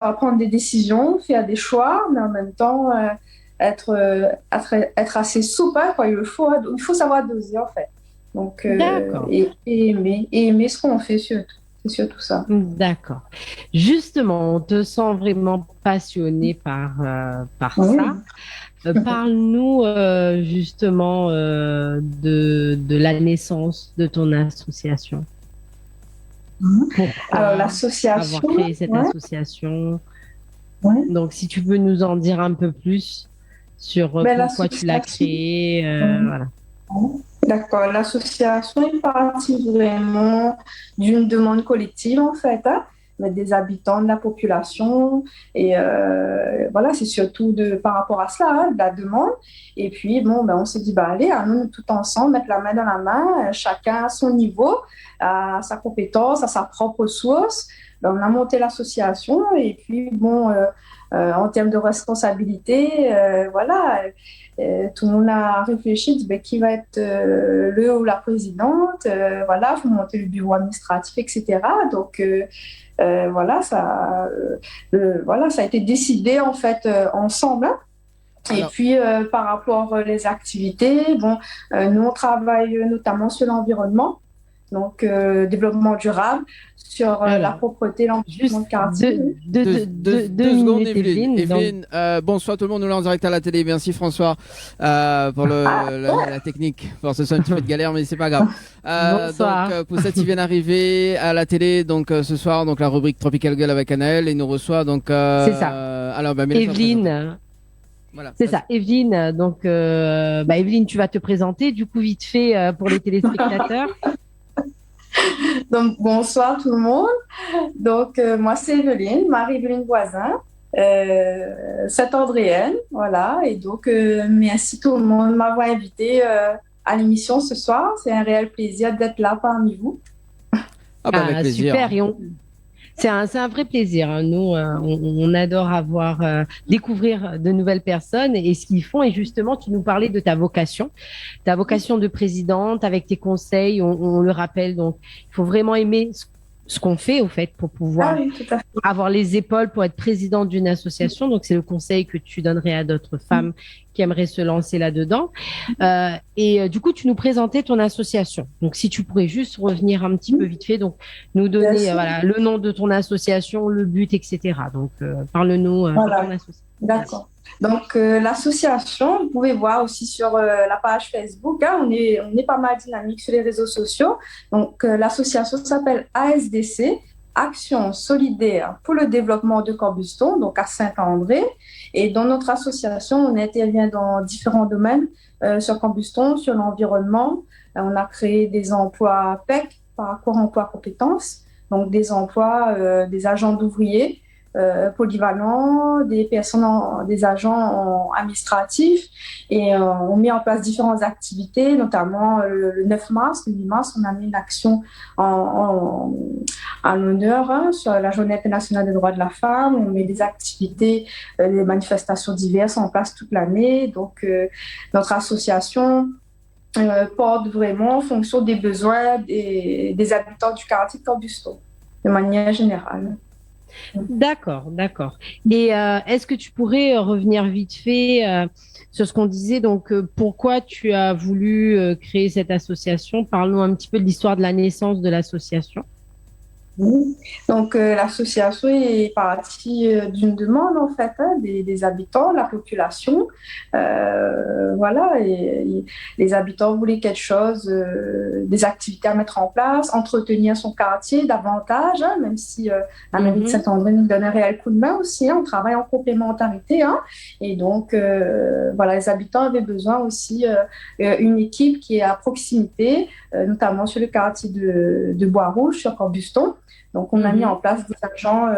prendre des décisions, faire des choix, mais en même temps, être assez souple hein, quand il faut savoir doser, en fait. Donc, D'accord. et aimer ce qu'on fait surtout. C'est surtout ça. D'accord. Justement, on te sent vraiment passionné par ça. Oui. Parle-nous justement de la naissance de ton association. Mhm. Alors, Pourquoi avoir l'association, créé cette ouais, association? ouais. Donc, si tu peux nous en dire un peu plus sur Ben, pourquoi tu l'as l'association, créée, ouais. voilà. D'accord. L'association est partie vraiment d'une demande collective, en fait, hein, mais des habitants de la population. Et voilà, c'est surtout par rapport à cela, hein, de la demande. Et puis, bon, ben, on s'est dit, bah, allez, à nous, tout ensemble, mettre la main dans la main, chacun à son niveau, à sa compétence, à sa propre source. Ben, on a monté l'association. Et puis, bon, en termes de responsabilité, voilà. Tout le monde a réfléchi, dit ben, qui va être le ou la présidente, voilà, il faut monter le bureau administratif, etc. Donc, voilà, voilà, ça a été décidé en fait ensemble. Hein. Et Alors, puis, par rapport aux activités, bon, nous, on travaille notamment sur l'environnement, donc développement durable, sur la Alors, propreté, l'environnement juste de quartier. Oui. deux deux secondes, minutes, Evelyne. Evelyne. Donc, Evelyne, bonsoir tout le monde, nous là en direct à la télé. Merci François pour Ah, la technique. Bon, ce soit un petit peu de galère, mais c'est pas grave. bonsoir. Pour ceux qui viennent arriver à la télé, donc ce soir, donc la rubrique Tropical Girl avec Annelle, et nous reçoit donc. C'est ça. Alors, bah, mais laisse-moi présenter. Evelyne, Voilà, c'est vas-y. ça. Evelyne, donc, Evelyne, tu vas te présenter du coup vite fait pour les téléspectateurs. donc, bonsoir tout le monde. Donc, moi, c'est Evelyne, Marie-Evelyne Voisin, Saint-Andréenne, voilà. Et donc, merci tout le monde de m'avoir invité à l'émission ce soir. C'est un réel plaisir d'être là parmi vous. Ah, bah, avec Ah, plaisir. super. C'est un vrai plaisir, hein. Nous, on adore découvrir de nouvelles personnes et ce qu'ils font. Et justement, tu nous parlais de ta vocation de présidente avec tes conseils. On le rappelle. Donc, il faut vraiment aimer ce qu'on fait, au fait, pour Ah pouvoir oui, tout à fait. avoir les épaules pour être présidente d'une association. Donc, c'est le conseil que tu donnerais à d'autres femmes qui aimeraient se lancer là-dedans. Du coup, tu nous présentais ton association. Donc, si tu pourrais juste revenir un petit peu vite fait, donc nous Bien donner sûr. voilà, le nom de ton association, le but, etc. Donc, parle-nous de ton Voilà, association. d'accord. Donc, l'association, vous pouvez voir aussi sur la page Facebook, hein, on est pas mal dynamique sur les réseaux sociaux. Donc, l'association s'appelle ASDC, Action solidaire pour le développement de Corbuston, donc à Saint-André. Et dans notre association, on intervient dans différents domaines sur Corbuston, sur l'environnement. On a créé des emplois PEC, parcours emploi compétences, donc des emplois des agents d'ouvriers polyvalents, des agents administratifs et on met en place différentes activités, notamment le 9 mars, le 8 mars, on a mis une action en, en l'honneur hein, sur la Journée internationale des droits de la femme, on met des activités, des manifestations diverses en place toute l'année, donc notre association porte vraiment en fonction des besoins des habitants du quartier de Corbusto, de manière générale. D'accord, d'accord. Et est-ce que tu pourrais revenir vite fait sur ce qu'on disait, donc pourquoi tu as voulu créer cette association? Parle-nous un petit peu de l'histoire de la naissance de l'association. Oui. Donc, l'association est partie d'une demande, en fait, hein, des habitants, de la population. Voilà, et les habitants voulaient quelque chose, des activités à mettre en place, entretenir son quartier davantage, hein, même si la mairie de Mhm. Saint-André nous donne un réel coup de main aussi. Hein, on travaille en complémentarité. Hein, et donc, voilà, les habitants avaient besoin aussi une équipe qui est à proximité, notamment sur le quartier de Bois-Rouge, sur Corbuston. Donc, on a mis en Mhm. place des agents,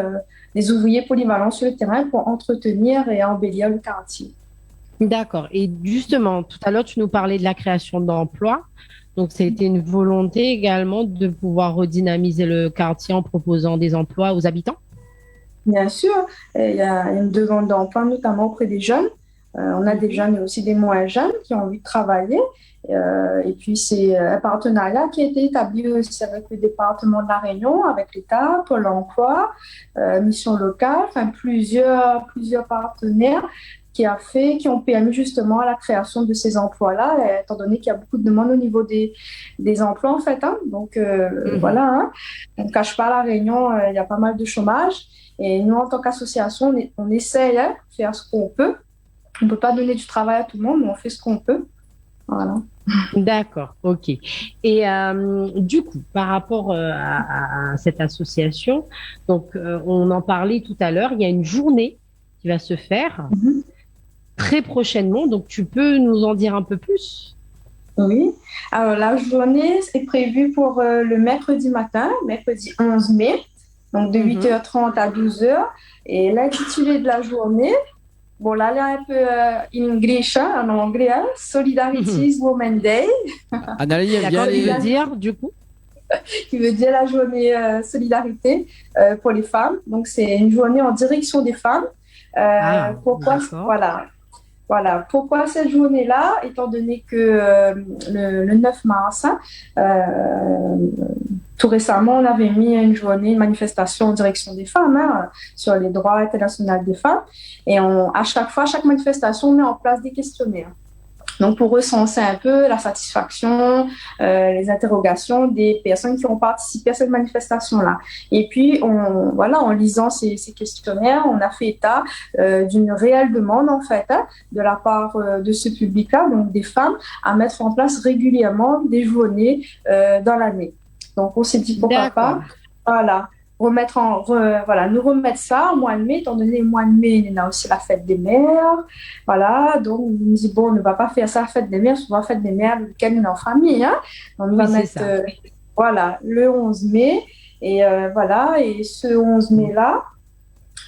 des ouvriers polyvalents sur le terrain pour entretenir et embellir le quartier. D'accord. Et justement, tout à l'heure, tu nous parlais de la création d'emplois. Donc, c'était une volonté également de pouvoir redynamiser le quartier en proposant des emplois aux habitants. Bien sûr, il y a une demande d'emploi, notamment auprès des jeunes. On a des jeunes et aussi des moins jeunes qui ont envie de travailler. Et puis, c'est un partenariat qui a été établi aussi avec le département de La Réunion, avec l'État, Pôle emploi, Mission locale, enfin plusieurs partenaires qui ont permis justement la création de ces emplois-là, étant donné qu'il y a beaucoup de demandes au niveau des emplois, en fait. Hein. Donc, voilà, hein. On ne cache pas La Réunion, il y a pas mal de chômage. Et nous, en tant qu'association, on essaye de faire ce qu'on peut. On ne peut pas donner du travail à tout le monde, mais on fait ce qu'on peut. Voilà. D'accord, ok. Et du coup, par rapport à cette association, donc on en parlait tout à l'heure, il y a une journée qui va se faire très prochainement, donc tu peux nous en dire un peu plus? Oui. Alors, la journée est prévue pour le mercredi matin, mercredi 11 mai, donc de 8h30 à 12h. Et l'intitulé de la journée, bon, là, elle est un peu en anglais, hein, Solidarity's Women's Day. Annalie, elle vient D'accord, veut dire, du coup? Qui veut dire la journée solidarité pour les femmes. Donc, c'est une journée en direction des femmes. Pourquoi, voilà. Pourquoi cette journée-là? Étant donné que le 9 mars, tout récemment, on avait mis une manifestation en direction des femmes, hein, sur les droits internationaux des femmes. Et à chaque manifestation, on met en place des questionnaires. Donc, pour recenser un peu la satisfaction, les interrogations des personnes qui ont participé à cette manifestation-là. Et puis, en lisant ces questionnaires, on a fait état d'une réelle demande, en fait, hein, de la part de ce public-là, donc des femmes, à mettre en place régulièrement des journées dans l'année. Donc, on s'est dit pourquoi pas, nous remettre ça au mois de mai, étant donné le mois de mai, il y a aussi la fête des mères. Voilà, donc on nous dit, bon, on ne va pas faire ça, la fête des mères, souvent la fête des mères, lequel on est en famille. Hein. On va mettre le 11 mai. Et et ce 11 mai-là,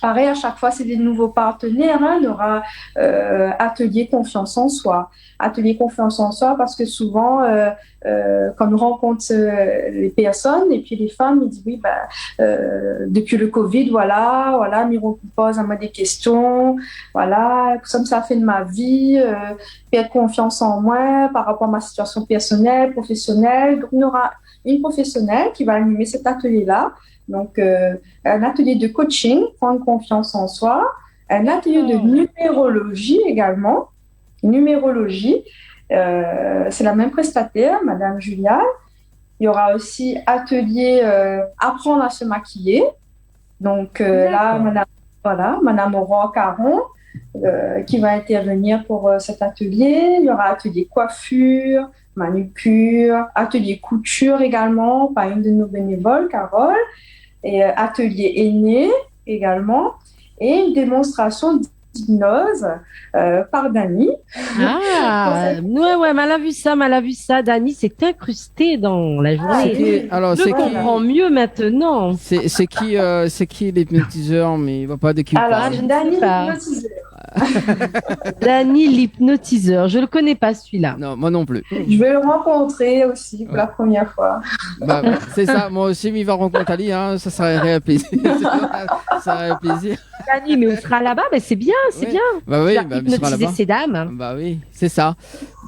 pareil, à chaque fois, c'est des nouveaux partenaires. Hein. Il y aura Atelier Confiance en Soi. Atelier Confiance en Soi, parce que souvent, quand on rencontre les personnes et puis les femmes, ils disent oui, depuis le Covid, ils me posent à moi des questions, ça fait de ma vie, perdre confiance en moi par rapport à ma situation personnelle, professionnelle. Donc, il y aura une professionnelle qui va animer cet atelier-là. Donc, un atelier de coaching, prendre confiance en soi, un atelier de numérologie également. Numérologie, c'est la même prestataire, Madame Julia. Il y aura aussi atelier apprendre à se maquiller. Donc là, Madame Aurore Caron qui va intervenir pour cet atelier. Il y aura atelier coiffure, manucure, atelier couture également par une de nos bénévoles, Carole. Et atelier aîné également, et une démonstration d'hypnose par Dani. Elle a vu ça. Dani s'est incrustée dans la journée. Je comprends mieux maintenant. C'est qui l'hypnotiseur, mais il ne va pas de qui. Alors, Dani l'hypnotiseur. Dani l'hypnotiseur, je le connais pas celui-là. Non, moi non plus. Je vais le rencontrer aussi pour la première fois. C'est ça, moi aussi, mais il va rencontrer Ali, hein, ça serait un plaisir. Dani, mais on sera là-bas, c'est bien, bien. Hypnotiser ces dames. Oui, c'est ça.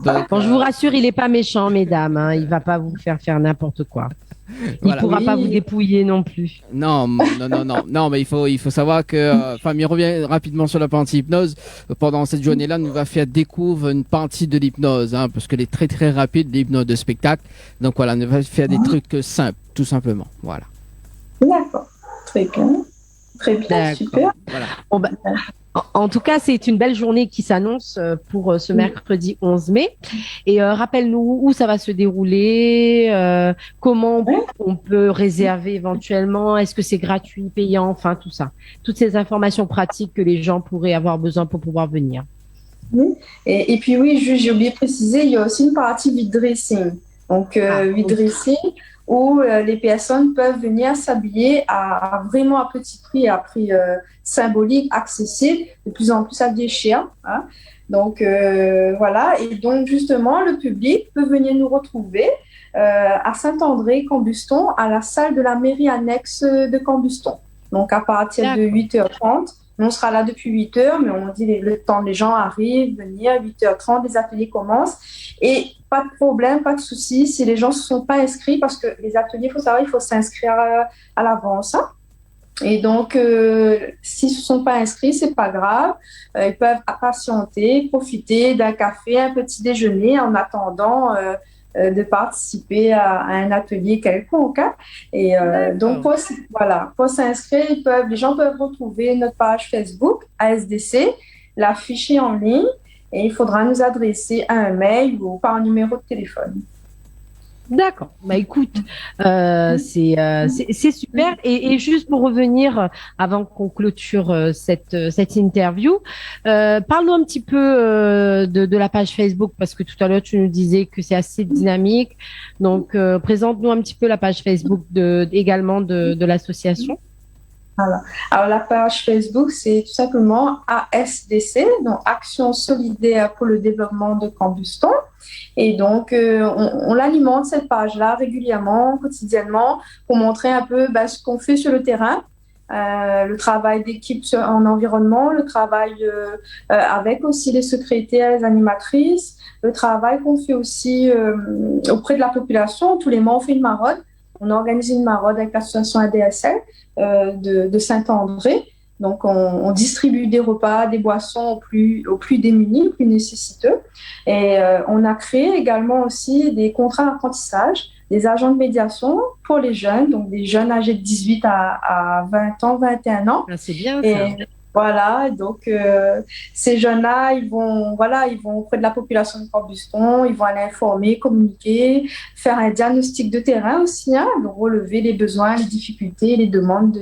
Donc, je vous rassure, il est pas méchant, mesdames, hein, il va pas vous faire n'importe quoi. Il ne pourra pas vous dépouiller non plus. Non, mais il faut savoir que il revient rapidement sur la partie hypnose. Pendant cette journée-là, nous va faire découvrir une partie de l'hypnose, hein, parce qu'elle est très très rapide, l'hypnose de spectacle. Donc voilà, nous va faire des trucs simples, tout simplement. Voilà. D'accord, très bien, super. Voilà. En tout cas, c'est une belle journée qui s'annonce pour ce mercredi 11 mai. Et rappelle-nous où ça va se dérouler, comment on peut réserver éventuellement, est-ce que c'est gratuit, payant, enfin tout ça. Toutes ces informations pratiques que les gens pourraient avoir besoin pour pouvoir venir. Oui. Et puis oui, j'ai oublié de préciser, il y a aussi une partie vide dressing. Donc vide dressing où les personnes peuvent venir s'habiller à vraiment à petit prix, à prix symbolique, accessible, de plus en plus à des cher. Hein. Donc et donc justement le public peut venir nous retrouver à Saint-André-Cambuston, à la salle de la mairie annexe de Cambuston. Donc à partir de 8h30, Nous, on sera là depuis 8 heures, mais on dit le temps, les gens arrivent, venir, 8h30, les ateliers commencent. Et pas de problème, pas de souci si les gens ne se sont pas inscrits, parce que les ateliers, il faut savoir, il faut s'inscrire à l'avance, hein. Et donc, s'ils ne se sont pas inscrits, c'est pas grave. Ils peuvent patienter, profiter d'un café, un petit déjeuner en attendant de participer à un atelier quelconque, hein. Et donc, pour s'inscrire, les gens peuvent retrouver notre page Facebook ASDC, l'afficher en ligne, et il faudra nous adresser un mail ou par un numéro de téléphone. D'accord. Bah écoute, c'est super. Et juste pour revenir avant qu'on clôture cette interview, parle-nous un petit peu de la page Facebook, parce que tout à l'heure tu nous disais que c'est assez dynamique. Donc présente-nous un petit peu la page Facebook également de l'association. Voilà. Alors la page Facebook, c'est tout simplement ASDC, donc Action solidaire pour le développement de Cambuston. Et donc, on l'alimente, cette page-là, régulièrement, quotidiennement, pour montrer un peu ce qu'on fait sur le terrain, le travail d'équipe en environnement, le travail avec aussi les secrétaires, les animatrices, le travail qu'on fait aussi auprès de la population. Tous les mois, on fait une maraude. On organise une maraude avec l'association ADSL de Saint-André. Donc, on distribue des repas, des boissons aux plus démunis, aux plus nécessiteux. Et on a créé également aussi des contrats d'apprentissage, des agents de médiation pour les jeunes, donc des jeunes âgés de 18 à 20 ans, 21 ans. Ah, c'est bien et, ça. Voilà, donc ces jeunes-là, ils vont auprès de la population de Cambuston, ils vont aller informer, communiquer, faire un diagnostic de terrain aussi, hein, donc relever les besoins, les difficultés, les demandes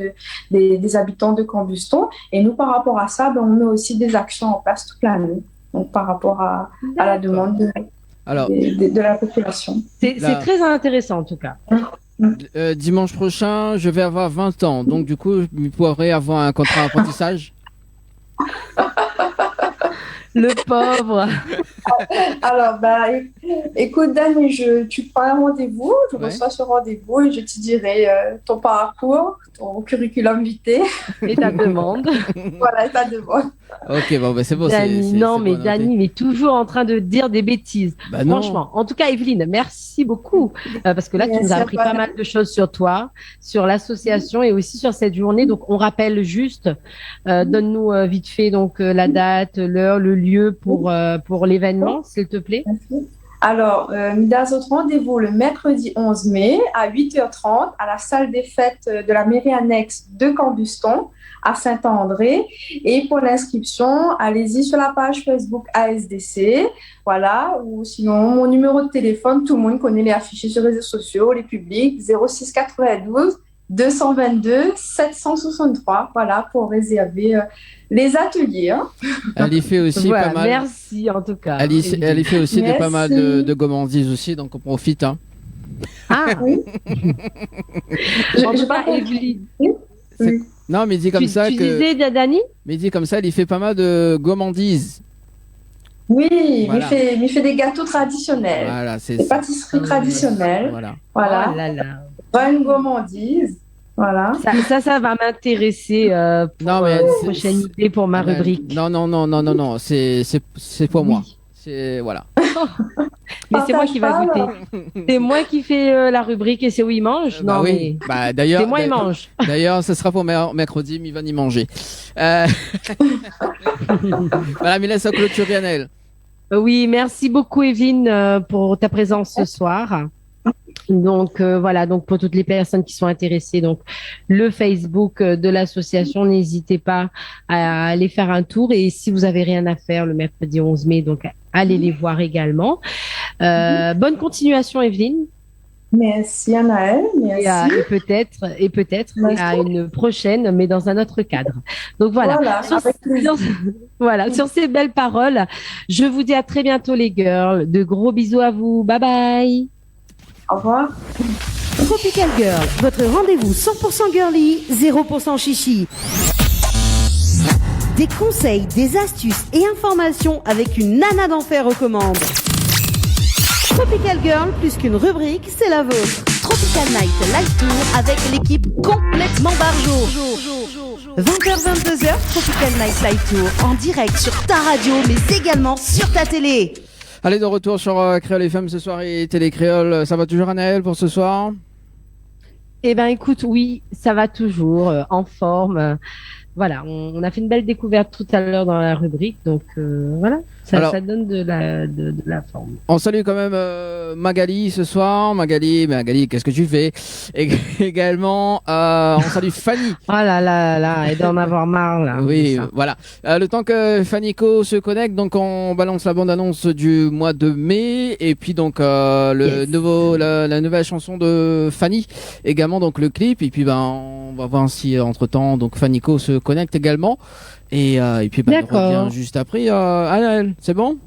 des habitants de Cambuston. Et nous, par rapport à ça, on met aussi des actions en place toute l'année, donc par rapport à la demande de la population. C'est très intéressant en tout cas. Dimanche prochain, je vais avoir 20 ans, donc du coup, je pourrais avoir un contrat d'apprentissage. Le pauvre. Alors, écoute, Dani, tu prends un rendez-vous, je reçois ce rendez-vous et je te dirai ton parcours, ton curriculum vitae. Et ta demande. Voilà, ta demande. Ok, bon, c'est bon. Dani, mais Dani, mais toujours en train de dire des bêtises. Franchement. En tout cas, Evelyne, merci beaucoup. Parce que là, tu nous as appris pas mal de choses sur toi, sur l'association et aussi sur cette journée. Donc, on rappelle juste, donne-nous vite fait donc la date, l'heure, le lieu pour l'événement, s'il te plaît. Merci. Alors, Midas autre rendez-vous le mercredi 11 mai à 8h30 à la salle des fêtes de la mairie annexe de Cambuston à Saint-André. Et pour l'inscription, allez-y sur la page Facebook ASDC, voilà, ou sinon mon numéro de téléphone, tout le monde connaît les affichés sur les réseaux sociaux, les publics, 06 92 222 763, voilà, pour réserver les ateliers. Hein. Elle y fait aussi pas mal. Merci en tout cas. Elle y fait aussi pas mal de gourmandises aussi, donc on profite. Hein. Ah oui. En tout cas, Evelyne. Non, mais dis comme ça tu disais, Dani ? Mais dis comme ça, il fait pas mal de gourmandises. Oui, voilà. il fait des gâteaux traditionnels. Voilà, des pâtisseries traditionnelles. Voilà. Oh là là. Bonne gourmandise. Voilà. Ça va m'intéresser pour une prochaine idée pour ma rubrique. Non, c'est pour moi. C'est voilà. Mais c'est moi qui va goûter. C'est moi qui fais la rubrique et c'est où il mange. Non, oui. D'ailleurs, c'est moi il mange. D'ailleurs, ce sera pour mercredi, mais il va y manger. Voilà, mais laisse clôturer, Annelle. Oui, merci beaucoup, Evelyne, pour ta présence ce soir. Donc voilà, donc pour toutes les personnes qui sont intéressées, donc le Facebook de l'association, n'hésitez pas à aller faire un tour et si vous avez rien à faire le mercredi 11 mai, donc allez les voir également. Bonne continuation, Evelyne. Merci Anaëlle, merci. Et peut-être à une prochaine, mais dans un autre cadre. Donc voilà. Sur ces belles paroles, je vous dis à très bientôt les girls. De gros bisous à vous. Bye bye. Au revoir. Tropical Girl, votre rendez-vous 100% girly, 0% chichi. Des conseils, des astuces et informations avec une nana d'enfer aux commandes. Tropical Girl, plus qu'une rubrique, c'est la vôtre. Tropical Night Live Tour avec l'équipe complètement barjo. 20h-22h, Tropical Night Live Tour en direct sur ta radio mais également sur ta télé. Allez, de retour sur Créole FM ce soir et Télé Créole. Ça va toujours, Anaël, pour ce soir? Eh ben, écoute, oui, ça va toujours en forme. Voilà, on a fait une belle découverte tout à l'heure dans la rubrique, donc voilà, ça donne de la forme. On salue quand même Magali ce soir. Magali, qu'est-ce que tu fais? Et également, on salue Fanny. Oh là, et d'en avoir marre là. Oui, voilà. Le temps que Fannyco se connecte, donc on balance la bande-annonce du mois de mai, et puis donc la nouvelle chanson de Fanny, également donc le clip, et puis on va voir si entre-temps donc Fannyco se connecte également, et puis on revient juste après. Anaël, c'est bon?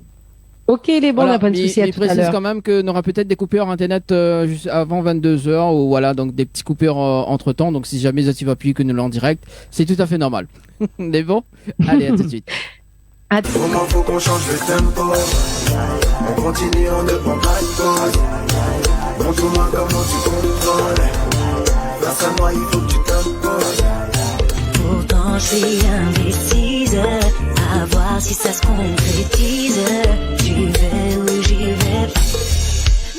Ok, il est bon, on n'a pas de souci à tout à l'heure. Il précise quand même qu'on aura peut-être des coupures internet juste avant 22h, ou voilà, donc des petits coupures entre temps, donc si jamais tu vas appuyer que nous en direct, c'est tout à fait normal. C'est bon? Allez, à tout de suite. Comment faut qu'on change le tempo? On continue, on ne prend pas de pause. Montre-moi comment tu contrôles. Face à moi, il faut que tu t'imposes. Pourtant je suis indécise, à voir si ça se concrétise. Tu veux ou j'y vais pas,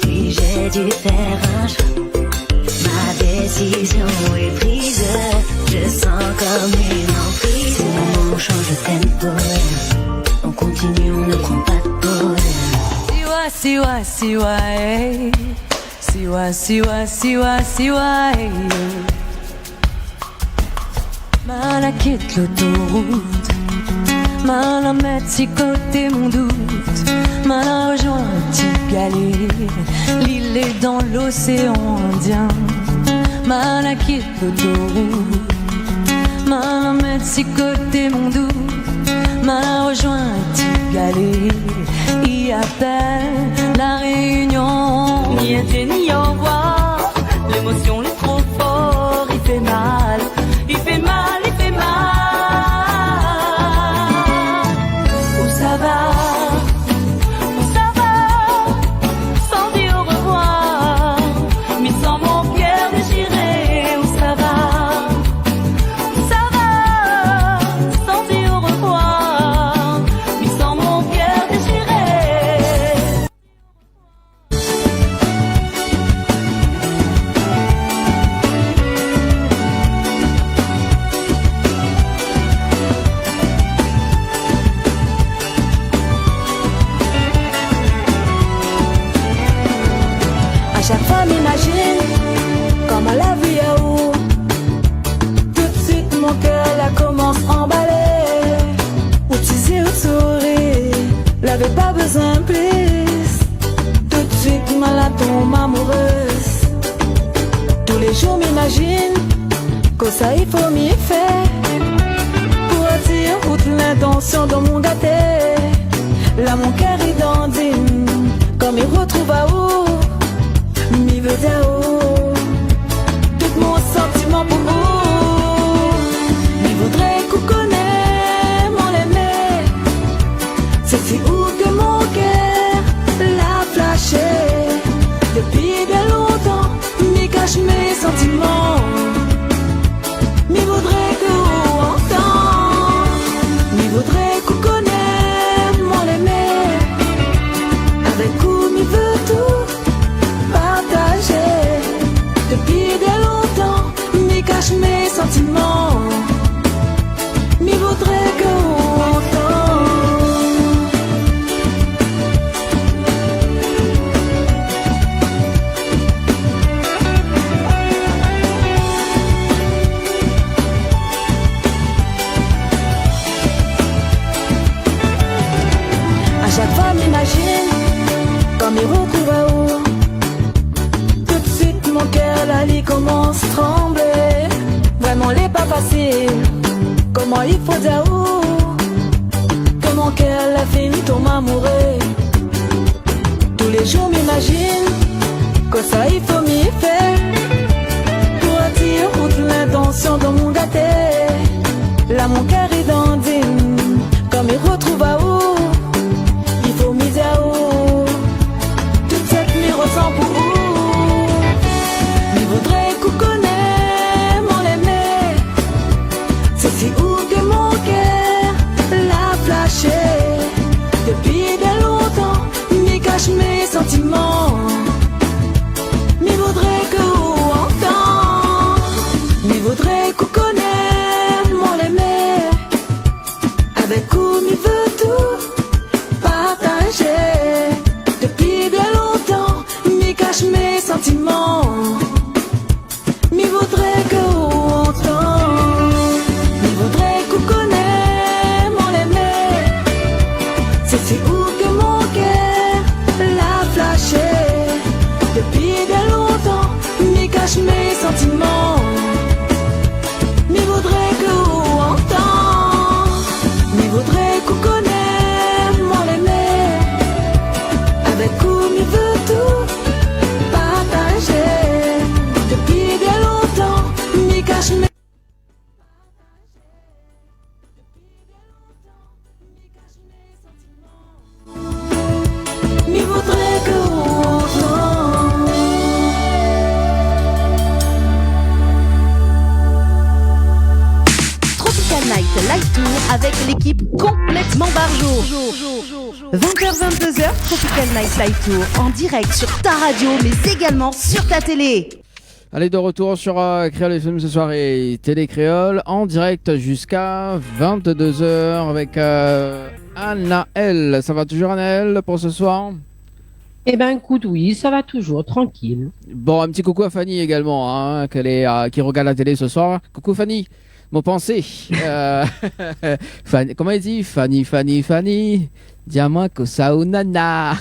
puis j'ai dû faire un choix. Ma décision est prise, je sens comme une emprise. On change de tempo, on continue, on ne prend pas de pause. Siwa, mal à quitte l'autoroute, mal à mettre si côté mon doute, mal à rejoindre Tigali, l'île est dans l'océan Indien, mal à quitte l'autoroute, mal à mettre si côté mon doute, mal à rejoindre Tigali, y appelle la réunion, ni été ni au revoir, l'émotion est trop fort, il fait mal. Il fait mal, il fait mal. Où ça va, sans dire au revoir, mais sans mon cœur déchiré. Où ça va, sans dire au revoir, mais sans mon cœur déchiré. Chaque fois m'imagine comment la vie est où. Tout de suite mon cœur la commence à emballer. Où tu dis, où tu souris, l'avais pas besoin de plus. Tout de suite moi la tombe amoureuse. Tous les jours m'imagine que ça il faut m'y faire. Pour attirer toute l'intention de mon gâté. Là mon cœur il dandine, comme il retrouve à où. Mi veut dire où, tout mon sentiment pour vous. Mi voudrait qu'on connaisse mon aimé. C'est si où que mon cœur l'a flashé. Depuis bien longtemps, mi cache mes sentiments. Mi voudrait que vous entend. Mi voudrait qu'on connaisse mon aimé. Avec où mi veut tout partager. Depuis bien longtemps, mi cache mes sentiments. Mi voudrait que vous entend. À chaque fois m'imagine comme il retrouve à où. Tout de suite mon cœur la lit commence à trembler. Vraiment les pas facile. Comment il faut dire où que mon cœur la fin tombe amoureux. Tous les jours m'imagine que ça il faut m'y faire. Pour attirer toute l'intention de mon gâté. Là mon cœur est dandine. Comme il retrouve à où. Il faut m'y dire où. Toute cette nuit ressent pour où. avec où m'y veut tout partager. Depuis de longtemps, m'y cache mes sentiments. M'y voudrait que vous entend. M'y voudrait qu'on connaît mon aimé. C'est où que mon cœur l'a flashé. Depuis de longtemps, m'y cache mes sentiments. M'y voudrait que vous entend. M'y voudrait qu'on connaît mon aimé. Avec où m'y veut tout partager. Depuis de longtemps, m'y cache mes m'y voudrait que vous entend. Tropical Night Live Tour avec l'équipe complètement barjo. 20h-22h, Tropical Night Live Tour en direct sur ta radio mais également sur ta télé. Allez, de retour sur Créole FM ce soir et Télé Créole en direct jusqu'à 22h avec Anaël. Ça va toujours, Anaël, pour ce soir? Eh ben, écoute, oui, ça va toujours, tranquille. Bon, un petit coucou à Fanny également, hein, qui regarde la télé ce soir. Coucou Fanny, mon pensée. Fanny, comment elle dit? Fanny. Dis-moi que ça ou nana.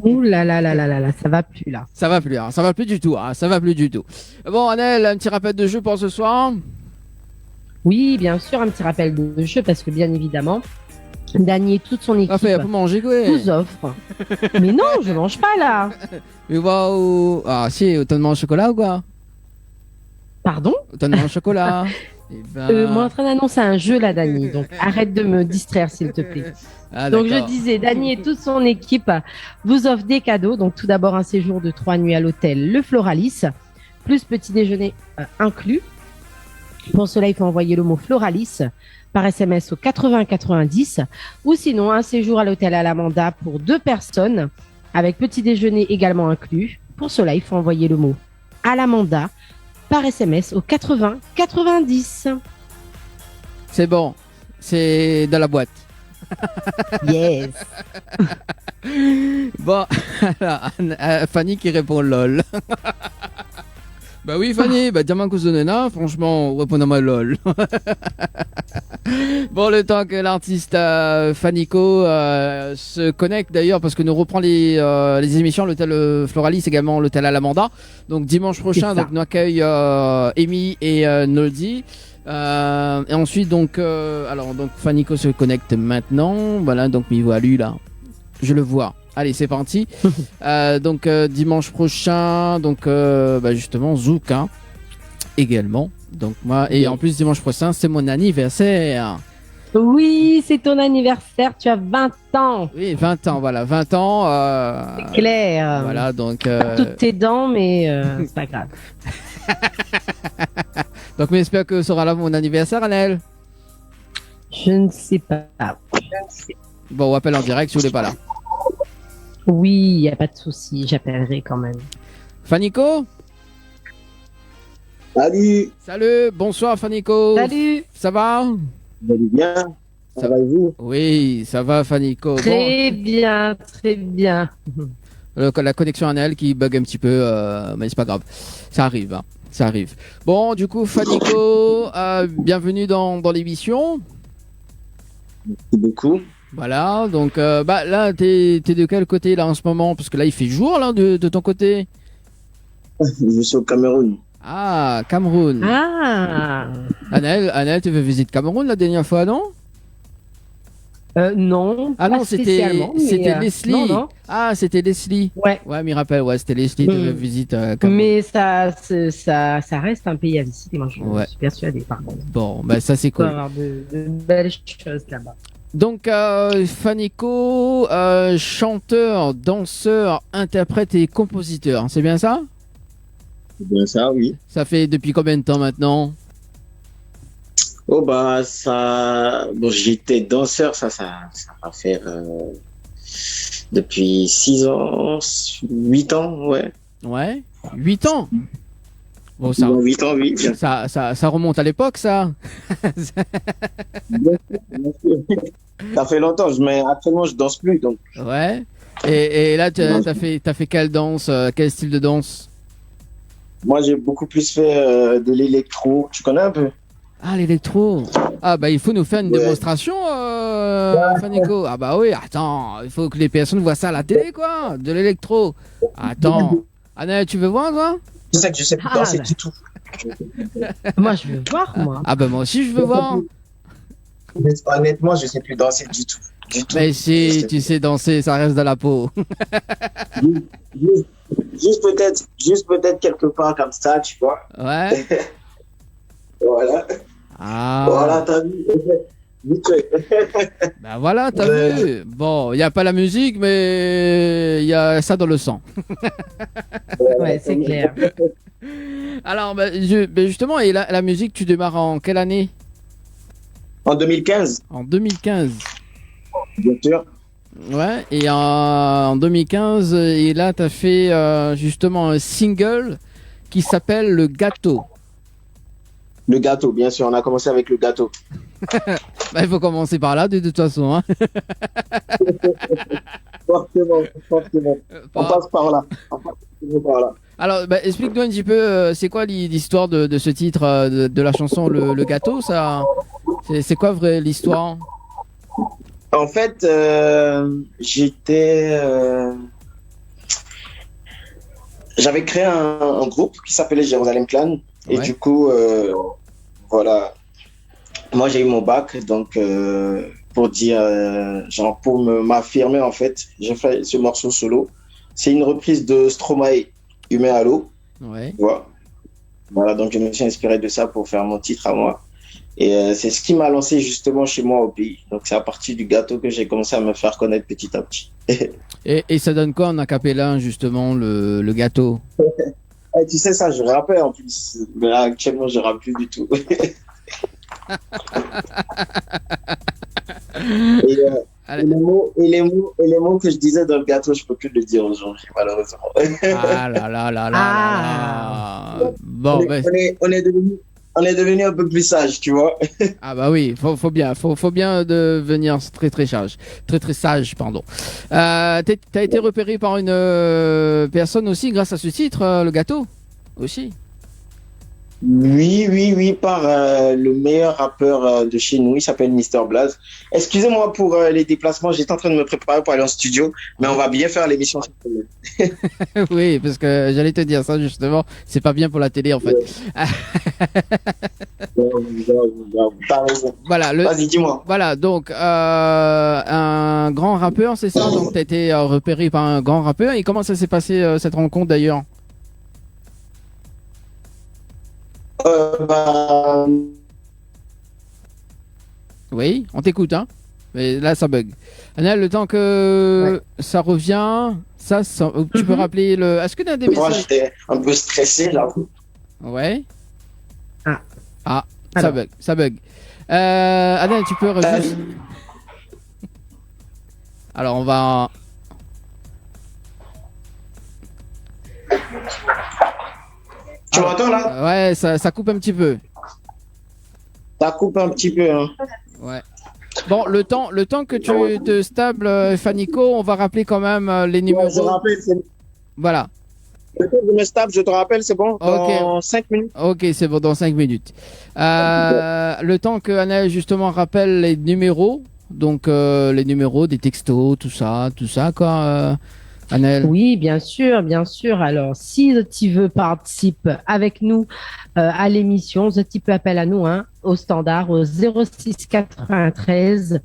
Ouh là là là là là là, ça va plus là. Ça va plus, hein, ça va plus du tout, hein, ça va plus du tout. Bon, Anaël, un petit rappel de jeu pour ce soir. Oui, bien sûr, un petit rappel de jeu parce que bien évidemment, Dany et toute son équipe Parfait, pour manger quoi? vous offrent. Mais non, je mange pas là. Mais waouh. Ah si, autant de manger au chocolat ou quoi? Pardon? Autant de manger au chocolat. Eh ben... Moi en train d'annoncer un jeu là, Dany. Donc arrête de me distraire s'il te plaît. Ah, Donc je d'accord. disais, Dany et toute son équipe vous offrent des cadeaux. Donc tout d'abord un séjour de 3 nuits à l'hôtel Le Floralis, plus petit déjeuner inclus. Pour cela, il faut envoyer le mot Floralis par SMS au 80 90 ou sinon un séjour à l'hôtel Alamanda pour 2 personnes avec petit déjeuner également inclus. Pour cela, il faut envoyer le mot Alamanda par SMS au 80 90. C'est bon, c'est dans la boîte. Yes. Bon, alors, Fanny qui répond lol. Bah oui Fanny, bah diamant Nena, franchement, répondez-moi lol. Bon, le temps que l'artiste Fanico se connecte d'ailleurs, parce que nous reprend les émissions, l'hôtel Floralis, également l'hôtel Alamanda. Donc dimanche prochain, donc nous accueille Amy et Noldi. Et ensuite donc Fanico se connecte maintenant. Voilà, donc m'y voit lui là. Je le vois. Allez, c'est parti. Donc dimanche prochain, donc justement Zouk hein, également. Donc moi et en plus dimanche prochain, c'est mon anniversaire. Oui, c'est ton anniversaire, tu as 20 ans. Oui, 20 ans, voilà, 20 ans. C'est clair. Voilà, donc toutes tes dents, mais c'est pas grave. donc mais j'espère que ce sera là mon anniversaire, Anaël. Je ne sais pas. Bon, on appelle en direct si vous n'êtes pas là. Oui, il n'y a pas de souci, j'appellerai quand même. Fanico? Salut, Salut, bonsoir Fanico. Salut. Ça va? vous allez bien? Ça va et vous? Oui, ça va Fanico. Très bien, très bien. Bon, la connexion Anaël qui bug un petit peu, mais c'est pas grave. Ça arrive, hein. Ça arrive. Bon, du coup, Fanico, bienvenue dans l'émission. Merci beaucoup. Voilà, donc là, t'es de quel côté là en ce moment? Parce que là, il fait jour là de ton côté. Je suis au Cameroun. Ah, Cameroun. Ah. Anaël, tu veux visiter Cameroun la dernière fois, non? Non. Ah pas non, spécialement, mais, c'était Leslie. Non. Ah, c'était Leslie. Ouais. Ouais, m'y rappelle, ouais, c'était Leslie, tu veux visiter Cameroun. Mais ça reste un pays à visiter. Moi, je Ouais. suis persuadée, par contre. Bon, bah ça c'est Il peut y cool. avoir de belles choses là-bas. Donc, Fanico, chanteur, danseur, interprète et compositeur, c'est bien ça? C'est bien ça, oui. Ça fait depuis combien de temps maintenant? Oh bah ça, bon j'étais danseur, ça va faire depuis 6 ans, 8 ans, ouais. Ouais, 8 ans. Bon, ça, 8 ans, oui. Bien ça remonte à l'époque, ça. sûr, bien sûr. Ça fait longtemps, mais actuellement, je danse plus. Donc, Ouais. Et là, t'as fait quelle danse, quel style de danse? moi, j'ai beaucoup plus fait de l'électro. Tu connais un peu? Ah, l'électro. Ah, bah, il faut nous faire une Ouais. démonstration, Fanico. Ah, bah oui, attends, il faut que les personnes voient ça à la télé, quoi. De l'électro. Attends. Anna, tu veux voir, toi? Tu sais que je sais plus Ah, danser bah. du tout. Moi, je veux voir, moi. Ah, bah, moi aussi, je veux voir. Honnêtement, je sais plus danser du tout. Du tout. Mais si tu sais danser, ça reste de la peau. Juste, juste peut-être quelque part comme ça, tu vois. Ouais. Voilà. Ah. Voilà, t'as vu. Vite fait. Bah voilà, t'as Ouais. vu. Bon, il n'y a pas la musique, mais il y a ça dans le sang. Ouais, c'est clair. Alors, bah, justement, et la musique, tu démarres en quelle année? En 2015, En 2015. bien sûr. Ouais, et en 2015, et là, tu as fait justement un single qui s'appelle Le Gâteau. Le gâteau, bien sûr. On a commencé avec le gâteau. Bah, il faut commencer par là, de toute façon. Hein. Forcément, forcément. On Par- passe par là. On passe par là. Alors, bah, explique-nous un petit peu, c'est quoi l'histoire de ce titre, de la chanson Le Gâteau, ça? C'est quoi l'histoire? En fait, j'avais créé un groupe qui s'appelait Jérusalem Clan. Et Ouais. du coup, voilà. Moi, j'ai eu mon bac, donc pour dire, genre pour m'affirmer, en fait, j'ai fait ce morceau solo. C'est une reprise de Stromae, Humain à l'eau. Ouais. Tu vois. Voilà, donc je me suis inspiré de ça pour faire mon titre à moi. Et c'est ce qui m'a lancé justement chez moi au pays. Donc c'est à partir du gâteau que j'ai commencé à me faire connaître petit à petit. Et ça donne quoi en acapella, justement, le gâteau? Et tu sais ça, je rappais en plus. Mais là, actuellement, je rappe plus du tout. Et, Allez. les mots que je disais dans le gâteau, je peux plus le dire aujourd'hui, malheureusement. Ah là là là là là là. Bon, ben, On est devenu un peu plus sage, tu vois. ah bah oui, faut bien devenir très très sage, très sage, pardon. T'as été repéré par une personne aussi grâce à ce titre, Le Gâteau, aussi. Oui, par le meilleur rappeur de chez nous, il s'appelle Mister Blaze. Excusez-moi pour les déplacements, j'étais en train de me préparer pour aller en studio, mais on va bien faire l'émission. Oui, parce que j'allais te dire ça justement, c'est pas bien pour la télé en fait. T'as raison. Voilà, Vas-y, dis-moi. voilà, donc un grand rappeur, c'est ça. Donc t'as été repéré par un grand rappeur. Et comment ça s'est passé cette rencontre d'ailleurs? Bah, Oui, on t'écoute, hein. Mais là, ça bug. Anna, le temps que ça revient, tu peux rappeler le. Est-ce que tu as des moi, messages? j'étais un peu stressé, là. Ouais. Ah. Ah, ça Alors. bug, ça bug. Anna, tu peux juste. Alors, on va. Tu m'entends, là? Ouais, ça coupe un petit peu. Ça coupe un petit peu, hein. Ouais. Bon, le temps que tu te stables, Fanico, on va rappeler quand même les Ouais, numéros. je rappelle, Voilà. je me stable, je te rappelle, c'est bon? Dans 5 minutes. Ok, c'est bon, dans 5 minutes. Le temps que Annelle justement rappelle les numéros, donc les numéros des textos, tout ça, quoi, Annelle. Oui, bien sûr, bien sûr. Alors, si tu veux participer avec nous à l'émission, tu peux appeler à nous au standard au 06 93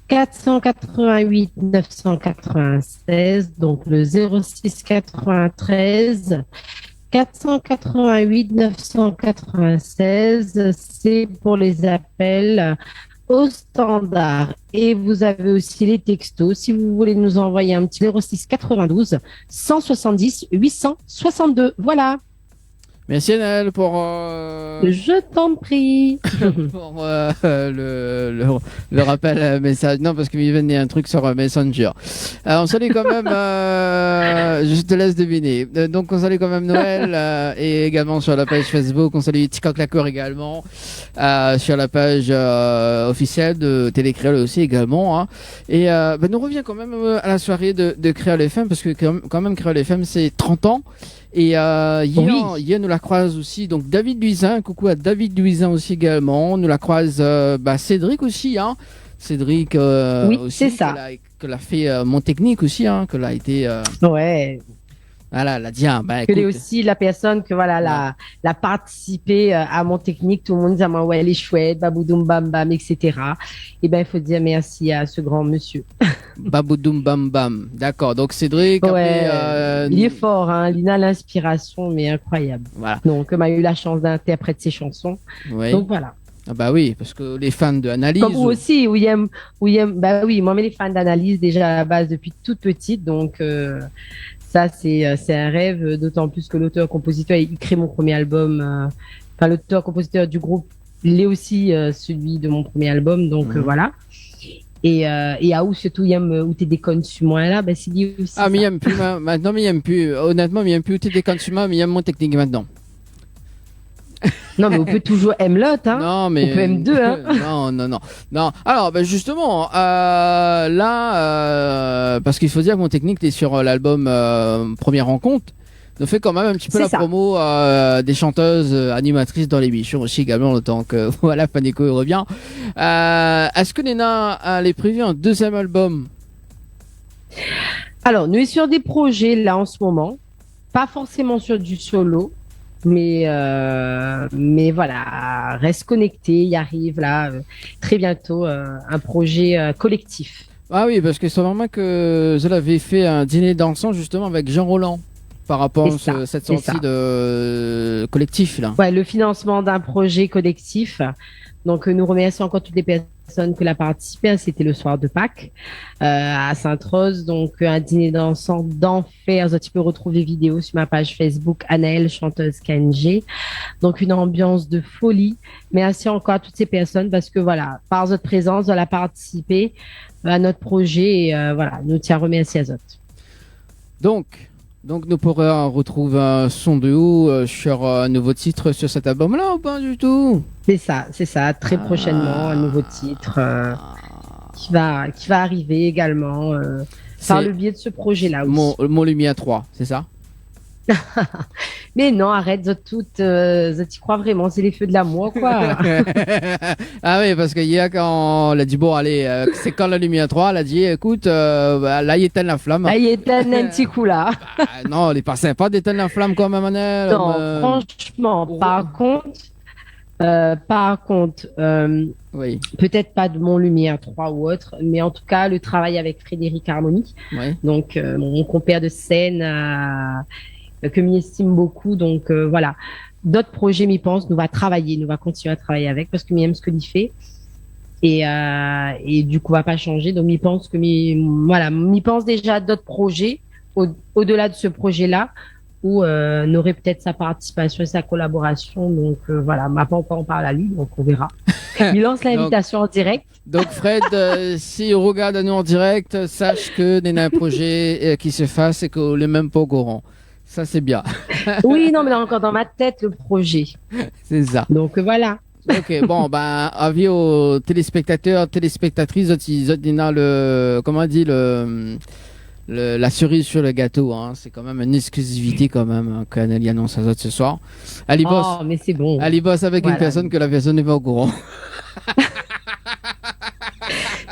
488 996. Donc, le 06 93 488 996, c'est pour les appels au standard. Et vous avez aussi les textos. Si vous voulez nous envoyer un petit 06 92 170 862. Voilà. Merci Annelle pour, Je t'en prie. pour le rappel message. Non, parce qu'il m'y venait un truc sur Messenger. On salue quand même, je te laisse deviner. Donc on salue quand même Noël et également sur la page Facebook. On salue Tika Claqueur également sur la page officielle de Télé Créole aussi également. Hein. Et nous revient quand même à la soirée de Créole FM parce que quand même Créole FM c'est 30 ans. Et hier, nous la croise aussi, donc David Luisin, coucou à David Luisin aussi également, nous la croise Cédric aussi, hein. Cédric Oui, aussi, c'est ça. que l'a fait mon technique aussi, hein, que l'a été... Ouais. Voilà, la dit, bah, Que est écoute, aussi la personne que voilà la participé à mon technique, tout le monde dit ouais elle est chouette, baboudoum bam bam etc. Et ben il faut dire merci à ce grand monsieur. Baboudoum bam bam, d'accord, donc Cédric, Ouais, après, il est fort, hein, il a l'inspiration mais incroyable. voilà, Donc m'a eu la chance d'interpréter ses chansons. oui. Donc voilà. Ah bah oui, parce que les fans de Analyse... Comme vous aussi, William, bah oui, moi mais les fans d'analyse déjà à la base depuis toute petite, donc ça c'est un rêve, d'autant plus que l'auteur-compositeur il crée mon premier album, enfin l'auteur-compositeur du groupe, il est aussi celui de mon premier album, donc voilà. Et à où surtout il aime où t'es déconnes sur moi là, bah c'est lui aussi. Ah mais il aime plus maintenant, mais il aime plus, honnêtement, mais il aime plus tes consommateurs, mais il aime mon technique maintenant. Non, mais on peut toujours M-Lot, hein. Non, mais... On peut M2, hein. Non. Alors, bah, justement, parce qu'il faut dire que mon technique, t'es sur l'album Première Rencontre, nous fait quand même un petit peu C'est la ça. promo des chanteuses animatrices dans l'émission aussi également, le temps que, voilà, Fanico revient. Est-ce que Nena elle est prévue un deuxième album? Alors, nous sommes sur des projets là en ce moment, pas forcément sur du solo. Mais voilà, reste connecté, il arrive là très bientôt un projet collectif. Ah oui, parce que c'est vraiment que je l'avais fait un dîner dansant justement avec Jean Roland par rapport C'est ça, à cette c'est sortie ça. de collectif là. Ouais, le financement d'un projet collectif. Donc nous remercions encore toutes les personnes qui l'ont participé. C'était le soir de Pâques à Sainte-Rose. Donc un dîner dansant d'enfer. Tu peux retrouver les vidéos sur ma page Facebook Anaëlle, chanteuse KNG. Donc une ambiance de folie. Merci encore à toutes ces personnes parce que voilà, par votre présence, elle a participé à notre projet. Et voilà, nous tiens à remercier à Zot. Donc nous pourrons retrouver un son de où sur un nouveau titre sur cet album-là ou pas du tout? C'est ça. Très prochainement, un nouveau titre qui va arriver également par le biais de ce projet-là aussi. Mon Lumière 3, c'est ça? Mais non, arrête, Zot y crois vraiment, c'est les feux de l'amour, quoi. Ah oui, parce qu'hier, quand on a dit, bon, allez, c'est quand la Lumière 3, elle a dit, écoute, là, il éteint la flamme. Là, il éteint un petit coup, là. Non, il est pas sympa d'éteindre la flamme quand même, Annelle. Non, franchement, par contre, oui, peut-être pas de Mon Lumière 3 ou autre, mais en tout cas, le travail avec Frédéric Harmonie, oui. donc mon compère de scène, que m'y estime beaucoup, donc voilà. D'autres projets m'y pensent, nous va continuer à travailler avec parce que m'y aime ce que l'y fait. Et du coup, va pas changer. Donc, m'y pense m'y pense déjà à d'autres projets au-delà de ce projet-là où n'aurait peut-être sa participation et sa collaboration. Donc, voilà, m'a pas encore en parle à lui, donc on verra. Il lance l'invitation en direct. Donc, Fred, si on regarde nous en direct, sache que il y a un projet qui se fasse et qu'on n'est même pas au courant. Ça, c'est bien. Oui, non, mais là, encore dans ma tête, le projet. C'est ça. Donc, voilà. Ok, bon, ben, avis aux téléspectateurs, téléspectatrices, comment on dit, la cerise sur le gâteau, hein. C'est quand même une exclusivité, quand même, hein, qu'Anneli annonce à autres ce soir. Elle y bosse. Oh, mais c'est bon. Elle y bosse avec une personne que la personne n'est pas au courant.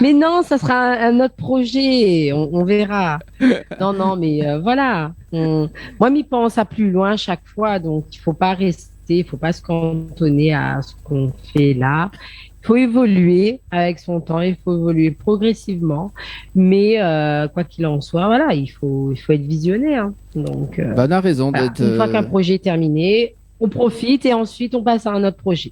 Mais non, ça sera un autre projet. On verra. Non, mais voilà. Moi, m'y pense à plus loin chaque fois. Donc, il faut pas rester, il faut pas se cantonner à ce qu'on fait là. Il faut évoluer avec son temps. Il faut évoluer progressivement. Mais quoi qu'il en soit, voilà, il faut être visionnaire. Hein. Donc, on a raison voilà. d'être. Une fois qu'un projet est terminé, on profite et ensuite on passe à un autre projet.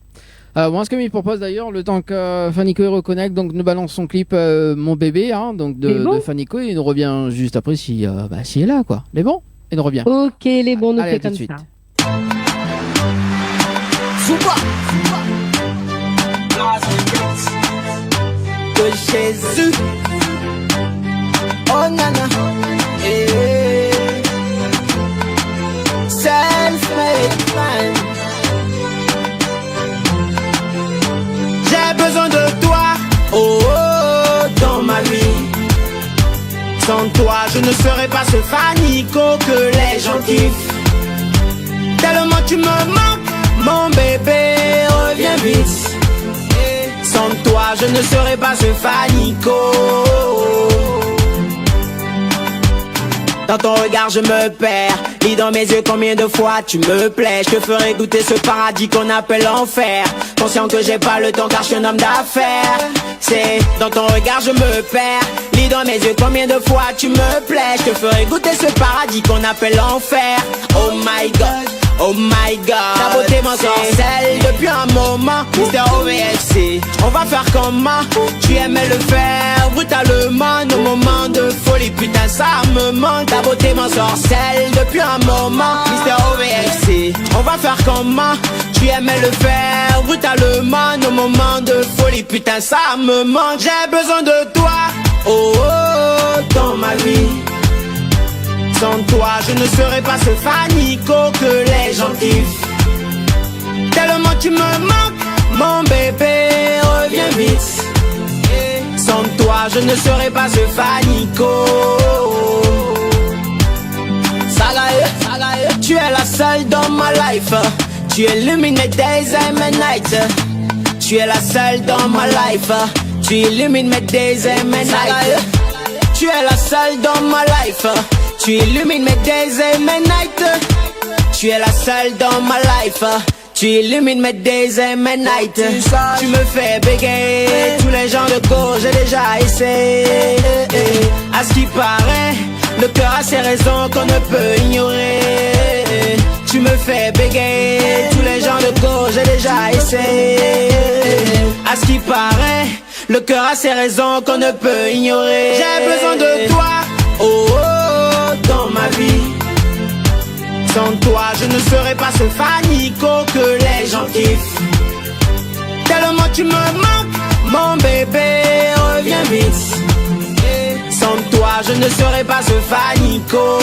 Moi, ce que me propose d'ailleurs, le temps que Fanico reconnecte, donc nous balance son clip Mon bébé, hein, donc de Fanico, et il nous revient juste après si elle est là, quoi. Mais bon, il nous revient. Ok, les bons, nous Allez, fait à tout comme de suite. ça. Zumba. De Jésus. Oh nana. Self-made man. J'ai besoin de toi, oh, oh, dans ma vie. Sans toi, je ne serai pas ce Fanico que les gens kiffent. Tellement tu me manques, mon bébé, reviens vite. Sans toi, je ne serai pas ce Fanico. Dans ton regard je me perds, lis dans mes yeux combien de fois tu me plais. Je te ferai goûter ce paradis qu'on appelle l'enfer. Conscient que j'ai pas le temps car je suis un homme d'affaires. C'est dans ton regard je me perds, lis dans mes yeux combien de fois tu me plais. Je te ferai goûter ce paradis qu'on appelle l'enfer. Oh my God, oh my God, ta beauté m'ensorcelle depuis un moment. Mister OVFC, on va faire comment? Tu aimais le faire brutalement. Nos moments de folie, putain ça me manque. Ta beauté m'ensorcelle depuis un moment. Mister OVFC, on va faire comment? Tu aimais le faire brutalement. Nos moments de folie, putain ça me manque. J'ai besoin de toi, oh, oh, dans ma vie. Sans toi, je ne serai pas ce Fanico que les gens kiffent. Tellement tu me manques, mon bébé, reviens vite. Sans toi, je ne serai pas ce Fanico. Salae, tu es la seule dans ma life. Tu illumines mes days and my nights. Tu es la seule dans ma life. Tu illumines mes days and my nights. Tu es la seule dans ma life. Tu illumines mes days and my nights. Tu es la seule dans ma life. Tu illumines mes days and my nights. Tu me fais bégayer. Tous les gens de gauche, j'ai déjà essayé. À ce qui paraît, le cœur a ses raisons qu'on ne peut ignorer. Tu me fais bégayer. Tous les gens de gauche, j'ai déjà essayé. À ce qui paraît, le cœur a ses raisons qu'on ne peut ignorer. J'ai besoin de toi, oh, oh, dans ma vie. Sans toi, je ne serai pas ce Fanico que les gens kiffent. Tellement tu me manques, mon bébé, reviens vite. Sans toi, je ne serai pas ce Fanico.